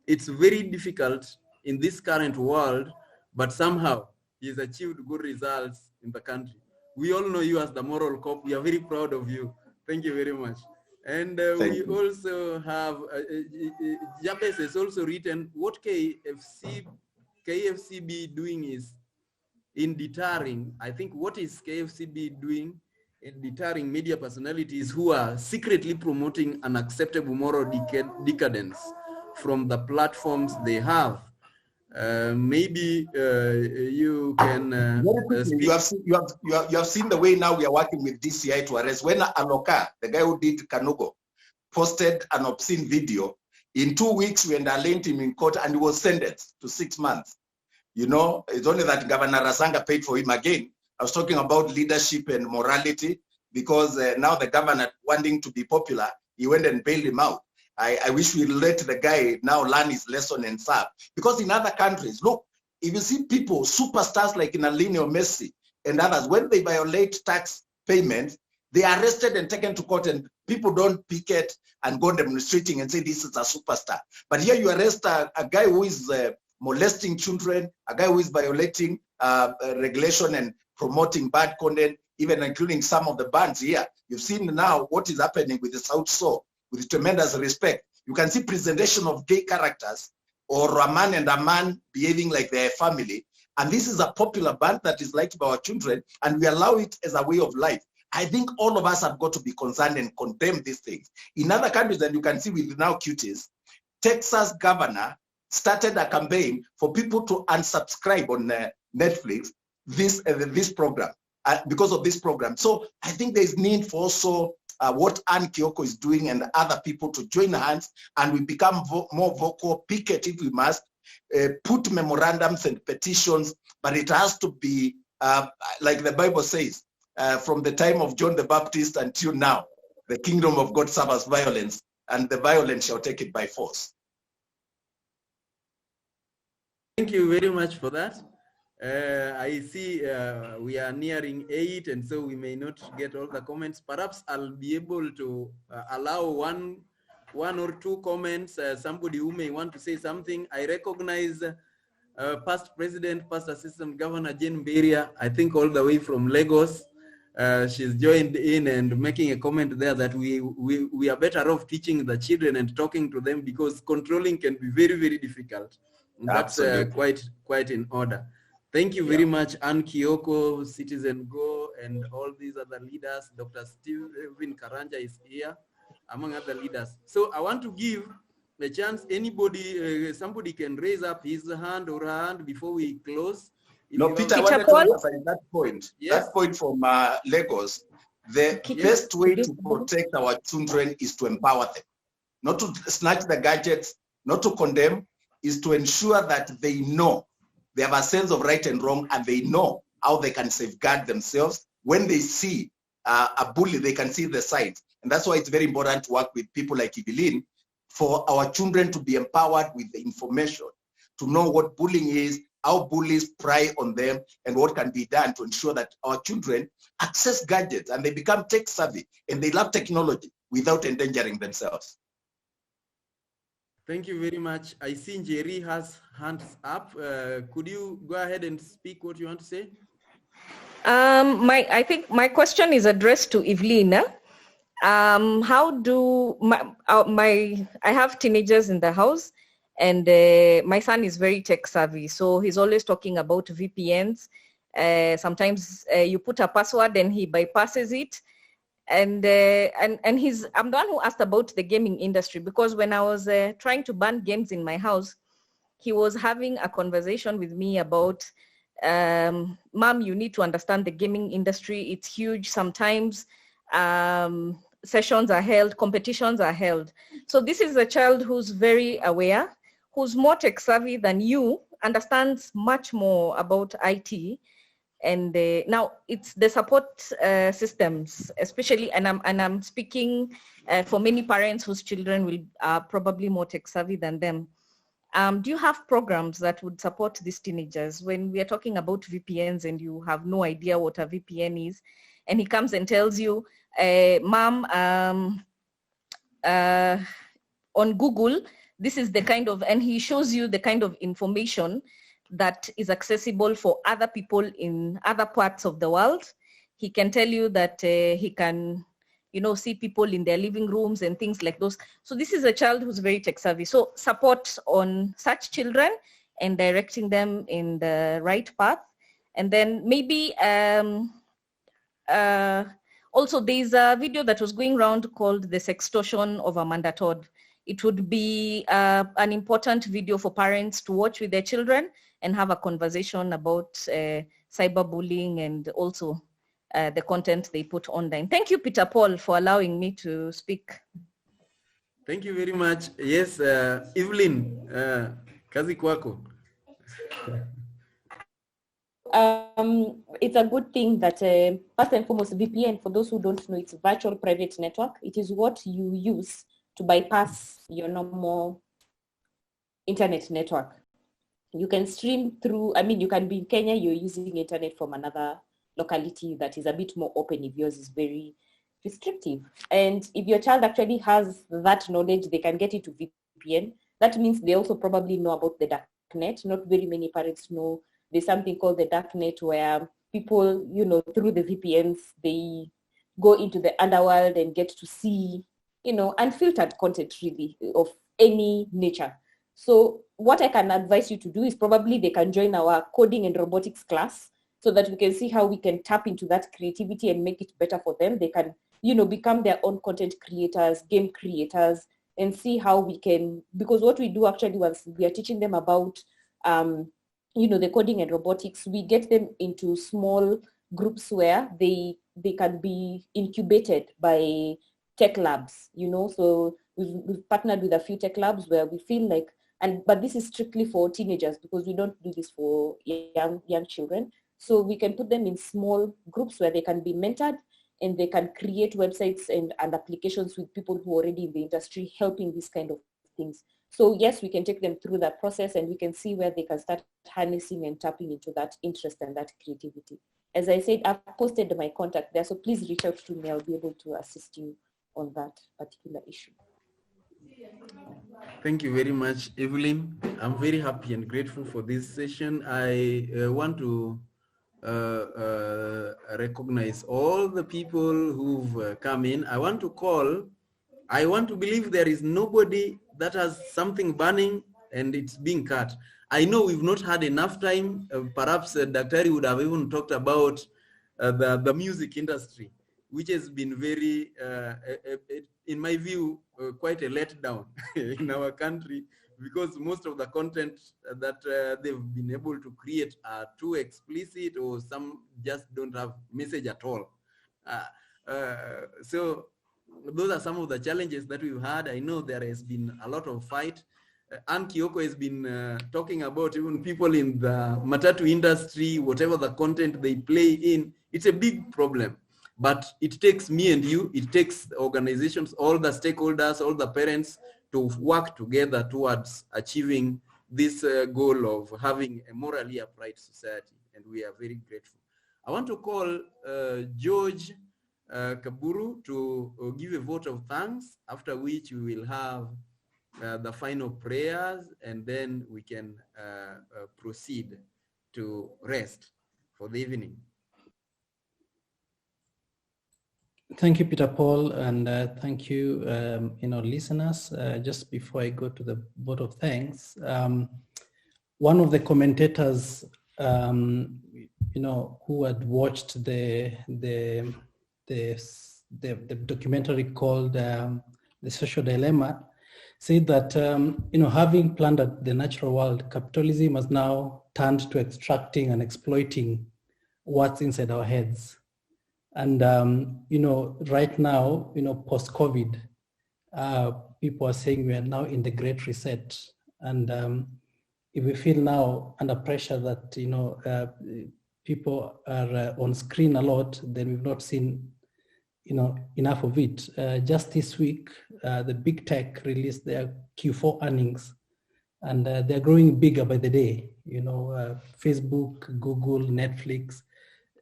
It's very difficult in this current world, but somehow he's achieved good results in the country. We all know you as the moral cop. We are very proud of you. Thank you very much. And we also have, Jabez has also written, what KFCB doing is in deterring, I think what is KFCB doing in deterring media personalities who are secretly promoting unacceptable moral decadence from the platforms they have. Maybe you can speak. You have seen the way now we are working with DCI to arrest. When Aloka, the guy who did Kanugo, posted an obscene video, in 2 weeks we arraigned him in court and he was sentenced to 6 months. You know, it's only that Governor Rasanga paid for him again. I was talking about leadership and morality, because now the governor wanting to be popular, he went and bailed him out. I wish we let the guy now learn his lesson and serve. Because in other countries, look, if you see people, superstars like in Lionel Messi and others, when they violate tax payments, they are arrested and taken to court, and people don't picket and go demonstrating and say this is a superstar. But here you arrest a guy who is molesting children, a guy who is violating regulation and promoting bad content, even including some of the bands here. You've seen now what is happening with the South Soul. with tremendous respect. You can see presentation of gay characters or a man and a man behaving like they're a family. And this is a popular band that is liked by our children, and we allow it as a way of life. I think all of us have got to be concerned and condemn these things. In other countries, and you can see with now cuties, Texas governor started a campaign for people to unsubscribe on Netflix this program because of this program. So I think there's need for also what Ann Kioko is doing and other people to join hands, and we become more vocal, picket if we must, put memorandums and petitions, but it has to be, like the Bible says, from the time of John the Baptist until now, the kingdom of God suffers violence, and the violent shall take it by force. Thank you very much for that. I see we are nearing 8, and so we may not get all the comments. Perhaps I'll be able to allow one or two comments, somebody who may want to say something. I recognize past president, past assistant governor Jane Beria, I think all the way from Lagos. She's joined in and making a comment there that we are better off teaching the children and talking to them, because controlling can be very, very difficult. That's quite in order. Thank you very much, Ann Kioko, Citizen Go, and all these other leaders. Dr. Stephen Karanja is here, among other leaders. So I want to give a chance, anybody, somebody can raise up his hand or her hand before we close. No, Peter, I wanted to emphasize that point. Yes. That point from Lagos. The best way to protect our children is to empower them. Not to snatch the gadgets, not to condemn, is to ensure that they know. They have a sense of right and wrong, and they know how they can safeguard themselves. When they see a bully, they can see the signs. And that's why it's very important to work with people like Evelyn for our children to be empowered with the information, to know what bullying is, how bullies pry on them, and what can be done to ensure that our children access gadgets and they become tech savvy and they love technology without endangering themselves. Thank you very much. I see Jerry has hands up. Could you go ahead and speak what you want to say? I think my question is addressed to Evelyn. How do I have teenagers in the house, and my son is very tech savvy, so he's always talking about VPNs. Sometimes you put a password and he bypasses it. And I'm the one who asked about the gaming industry, because when I was trying to ban games in my house, he was having a conversation with me about, Mom, you need to understand the gaming industry. It's huge. Sometimes sessions are held, competitions are held. So this is a child who's very aware, who's more tech savvy than you, understands much more about IT. And now it's the support systems, especially, and I'm speaking for many parents whose children will probably more tech savvy than them. Do you have programs that would support these teenagers when we are talking about VPNs and you have no idea what a VPN is, and he comes and tells you, Mom, on Google, this is the kind of, and he shows you the kind of information that is accessible for other people in other parts of the world. He can tell you that he can, see people in their living rooms and things like those. So this is a child who's very tech savvy. So support on such children and directing them in the right path. And then maybe also there's a video that was going around called The Sextortion of Amanda Todd. It would be an important video for parents to watch with their children and have a conversation about cyberbullying and also the content they put online. Thank you, Peter Paul, for allowing me to speak. Thank you very much. Yes, Evelyn, kazi kwako. It's a good thing that first and foremost, VPN, for those who don't know, it's a virtual private network. It is what you use to bypass your normal internet network. You can stream through, you can be in Kenya, you're using internet from another locality that is a bit more open if yours is very restrictive. And if your child actually has that knowledge, they can get into VPN. That means they also probably know about the dark net. Not very many parents know there's something called the dark net where people, through the VPNs, they go into the underworld and get to see unfiltered content really of any nature. So what I can advise you to do is probably they can join our coding and robotics class so that we can see how we can tap into that creativity and make it better for them. They can, become their own content creators, game creators, and see how we can, because what we do actually once we are teaching them about, the coding and robotics, we get them into small groups where they can be incubated by tech labs, so we've partnered with a few tech labs where we feel like, but this is strictly for teenagers because we don't do this for young children. So we can put them in small groups where they can be mentored and they can create websites and applications with people who are already in the industry helping these kind of things. So yes, we can take them through that process and we can see where they can start harnessing and tapping into that interest and that creativity. As I said, I've posted my contact there, so please reach out to me. I'll be able to assist you on that particular issue. Thank you very much, Evelyn. I'm very happy and grateful for this session. I want to recognize all the people who've come in. I want to believe there is nobody that has something burning and it's being cut. I know we've not had enough time. Perhaps Dr. would have even talked about the music industry, which has been very, in my view, quite a letdown in our country, because most of the content that they've been able to create are too explicit, or some just don't have message at all. So those are some of the challenges that we've had. I know there has been a lot of fight. Ann Kioko has been talking about even people in the matatu industry, whatever the content they play in, it's a big problem. But it takes me and you, it takes organizations, all the stakeholders, all the parents to work together towards achieving this goal of having a morally upright society. And we are very grateful. I want to call George Kaburu to give a vote of thanks, after which we will have the final prayers, and then we can proceed to rest for the evening. Thank you, Peter Paul, and thank you, listeners. Just before I go to the vote of thanks, one of the commentators, who had watched the documentary called "The Social Dilemma," said that having plundered the natural world, capitalism has now turned to extracting and exploiting what's inside our heads. And, right now, post-COVID, people are saying we are now in the Great Reset. And if we feel now under pressure that, people are on screen a lot, then we've not seen, enough of it. Just this week, the big tech released their Q4 earnings, and they're growing bigger by the day. Facebook, Google, Netflix,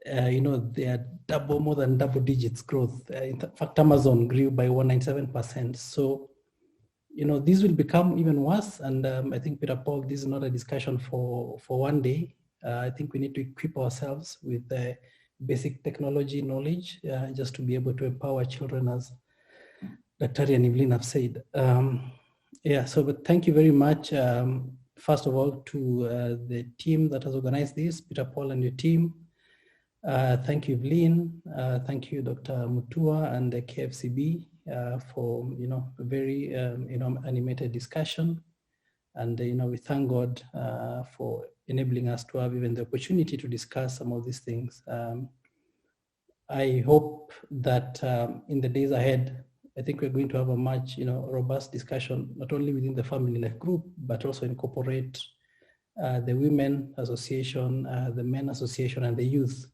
they are more than double digits growth. In fact, Amazon grew by 197%. So, this will become even worse. And I think, Peter Paul, this is not a discussion for one day. I think we need to equip ourselves with the basic technology knowledge just to be able to empower children, as Dr. and Evelyn have said. But thank you very much. First of all, to the team that has organized this, Peter Paul and your team. Thank you, Evelyn. Thank you, Dr. Mutua and the KFCB for a very animated discussion. And we thank God for enabling us to have even the opportunity to discuss some of these things. I hope that in the days ahead, I think we're going to have a much robust discussion, not only within the family life group, but also incorporate the Women Association, the Men Association, and the youth,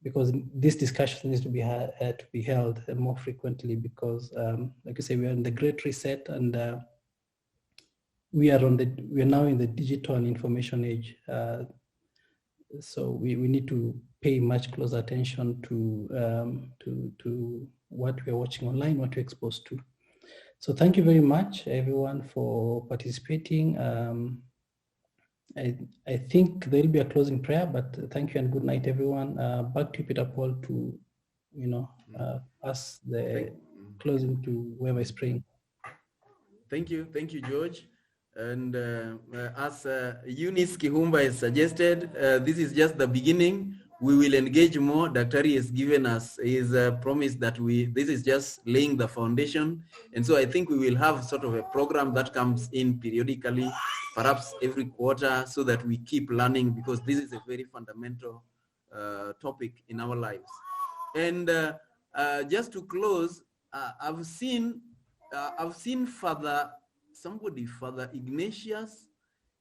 because this discussion needs to be held more frequently, because like I say, we are in the Great Reset, and we are now in the digital and information age. So we need to pay much closer attention to what we are watching online, what we're exposed to. So thank you very much, everyone, for participating. I think there will be a closing prayer, but thank you and good night, everyone. Back to Peter Paul to, pass the closing to whoever is praying. Thank you, George. And as Eunice Kihumba has suggested, this is just the beginning. We will engage more. Dr. has given us his promise that this is just laying the foundation. And so I think we will have sort of a program that comes in periodically, perhaps every quarter, so that we keep learning, because this is a very fundamental topic in our lives. And just to close, I've seen Father Ignatius.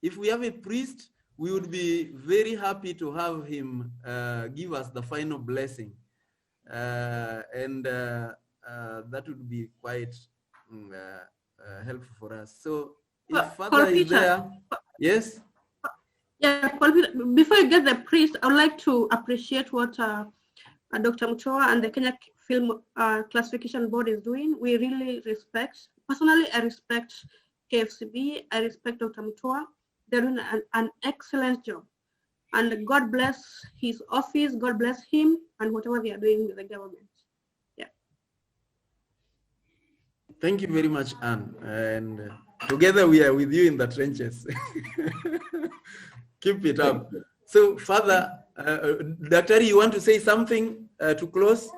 If we have a priest, we would be very happy to have him give us the final blessing. And that would be quite helpful for us. So if Father is there, yes? Yeah, before you get the priest, I would like to appreciate what Dr. Mutua and the Kenya Film Classification Board is doing. We really respect, personally, I respect KFCB, I respect Dr. Mutua. They're doing an excellent job. And God bless his office, God bless him, and whatever they are doing with the government. Yeah. Thank you very much, Anne. And together we are with you in the trenches. Keep it up. So, Father, Dr. you want to say something to close?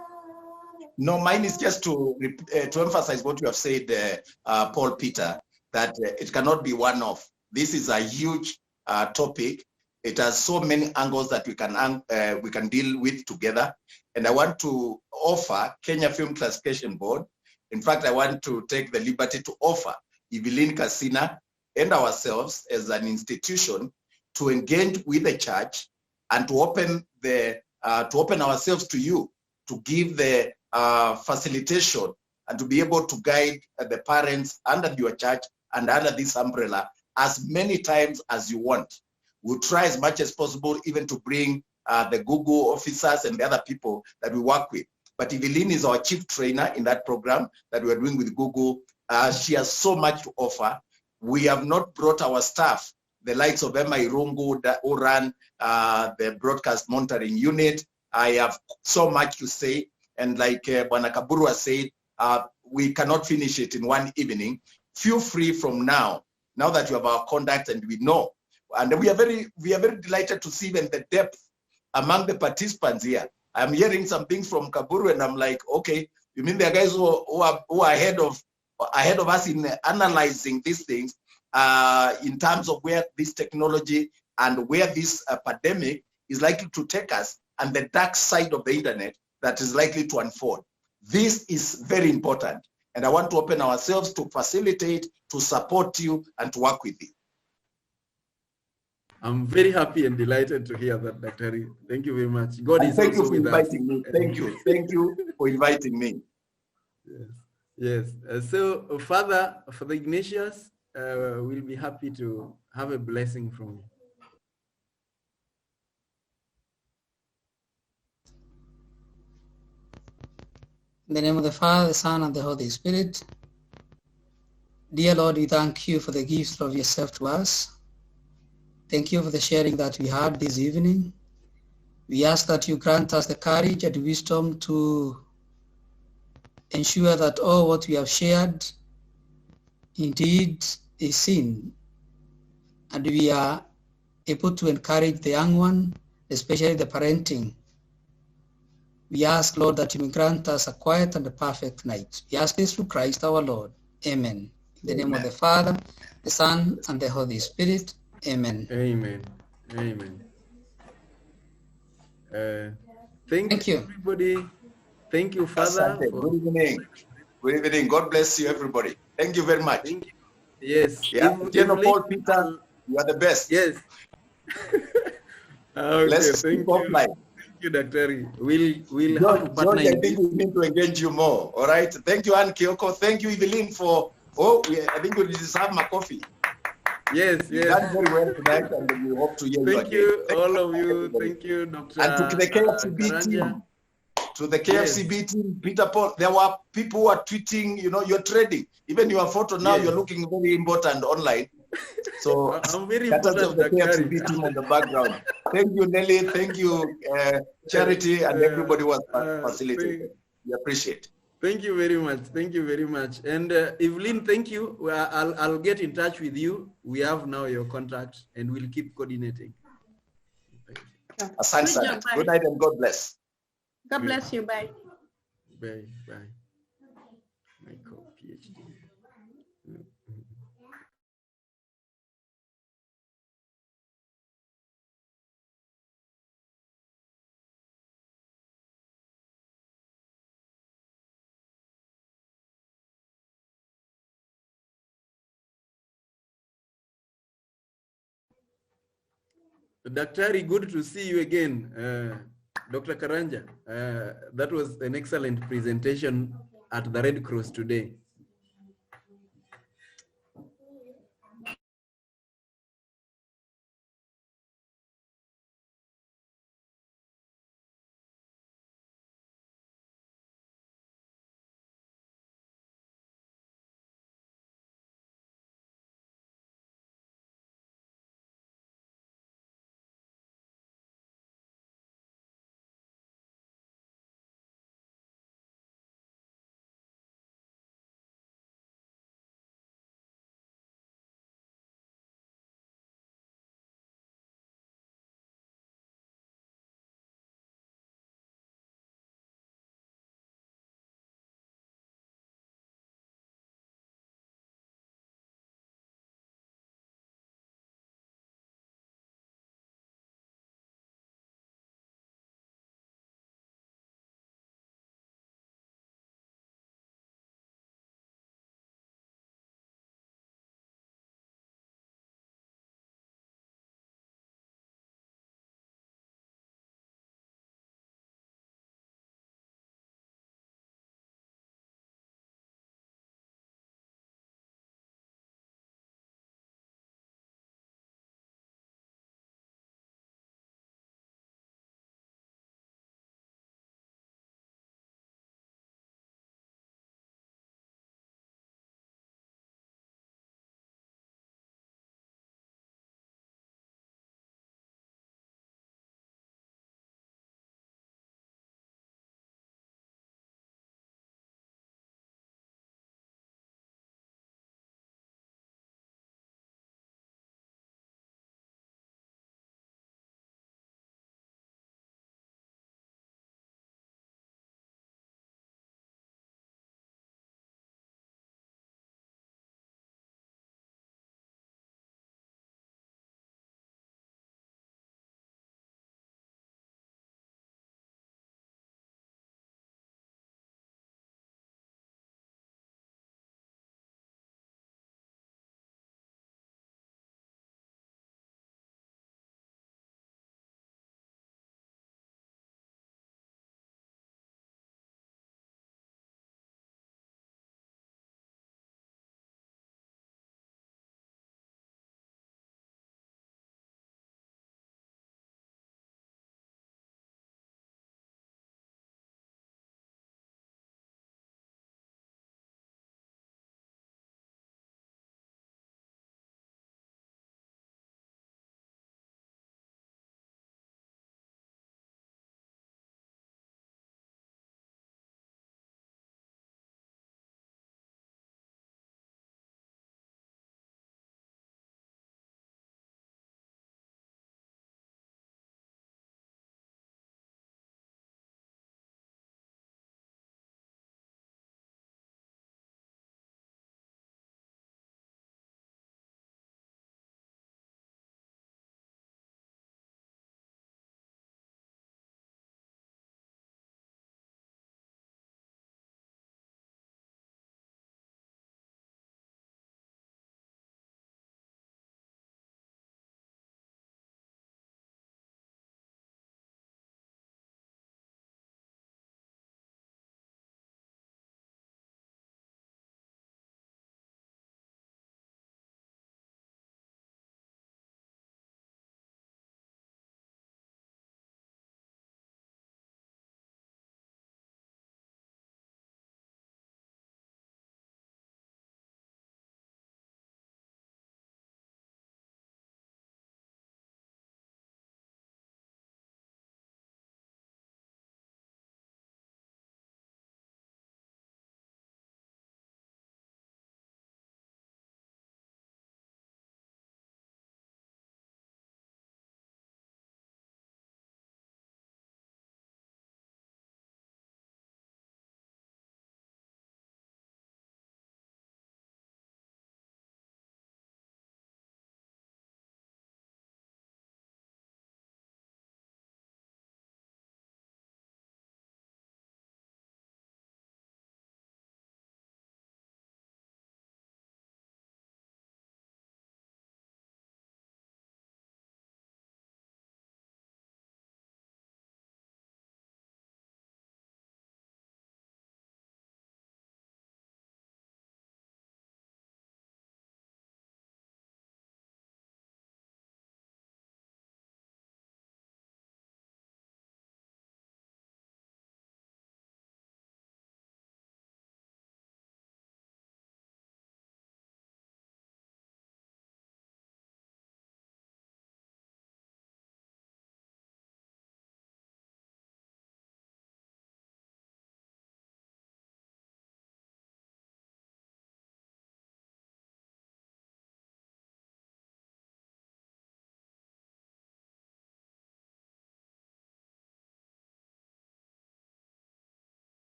No, mine is just to emphasize what you have said, Paul Peter, that it cannot be one-off. This is a huge topic. It has so many angles that we can deal with together. And I want to offer Kenya Film Classification Board. In fact, I want to take the liberty to offer Evelyn Kasina and ourselves as an institution to engage with the church and to open ourselves to you, to give the facilitation and to be able to guide the parents under your church and under this umbrella as many times as you want. We'll try as much as possible even to bring the Google officers and the other people that we work with. But Evelyn is our chief trainer in that program that we're doing with Google. She has so much to offer. We have not brought our staff, the likes of Emma Irungu, who run the broadcast monitoring unit. I have so much to say. And like Bwana Kaburu has said, we cannot finish it in one evening. Feel free from now that you have our contact and we know. And we are very delighted to see even the depth among the participants here. I'm hearing some things from Kaburu and I'm like, okay, you mean there are guys who are ahead of us in analyzing these things in terms of where this technology and where this pandemic is likely to take us and the dark side of the internet that is likely to unfold. This is very important. And I want to open ourselves to facilitate, to support you, and to work with you. I'm very happy and delighted to hear that, Dr. Thank you very much. God is also with us. Thank you. Thank you for inviting me. Yes. So, Father Ignatius, we'll be happy to have a blessing from you. In the name of the Father, the Son, and the Holy Spirit. Dear Lord, we thank you for the gift of yourself to us. Thank you for the sharing that we had this evening. We ask that you grant us the courage and wisdom to ensure that all what we have shared indeed is seen, and we are able to encourage the young one, especially the parenting. We ask, Lord, that you may grant us a quiet and a perfect night. We ask this through Christ our Lord. Amen. In the name of the Father, the Son, and the Holy Spirit. Amen. Amen. Amen. Thank you, everybody. Thank you, Father. Good evening. Good evening. God bless you, everybody. Thank you very much. Thank you. Yes. Yeah. General Paul Peter, you are the best. Yes. Okay, let's thank you. Offline. Thank you, Dr. We'll have to partner. I think we need to engage you more. All right. Thank you, Anne Kioko. Thank you, Evelyn, for I think we deserve my coffee. Yes, you done very well tonight, and we hope to hear you again. Thank you, all of you. Thank you, Dr. And to the KFCB team, to the KFCB team, Peter Paul, there were people who are tweeting, you're trading. Even your photo now, you're looking very important online. So I'm very important of the KFCB team on the background. Thank you, Nelly. Thank you, Charity, and everybody was facilitating. We appreciate. Thank you very much. Thank you very much. And Evelyn, thank you. I'll get in touch with you. We have now your contact and we'll keep coordinating. Asante sana. Good night and God bless. God bless you. Bye. Bye. Bye. Michael, PhD. Daktari, good to see you again. Dr. Karanja, that was an excellent presentation at the Red Cross today.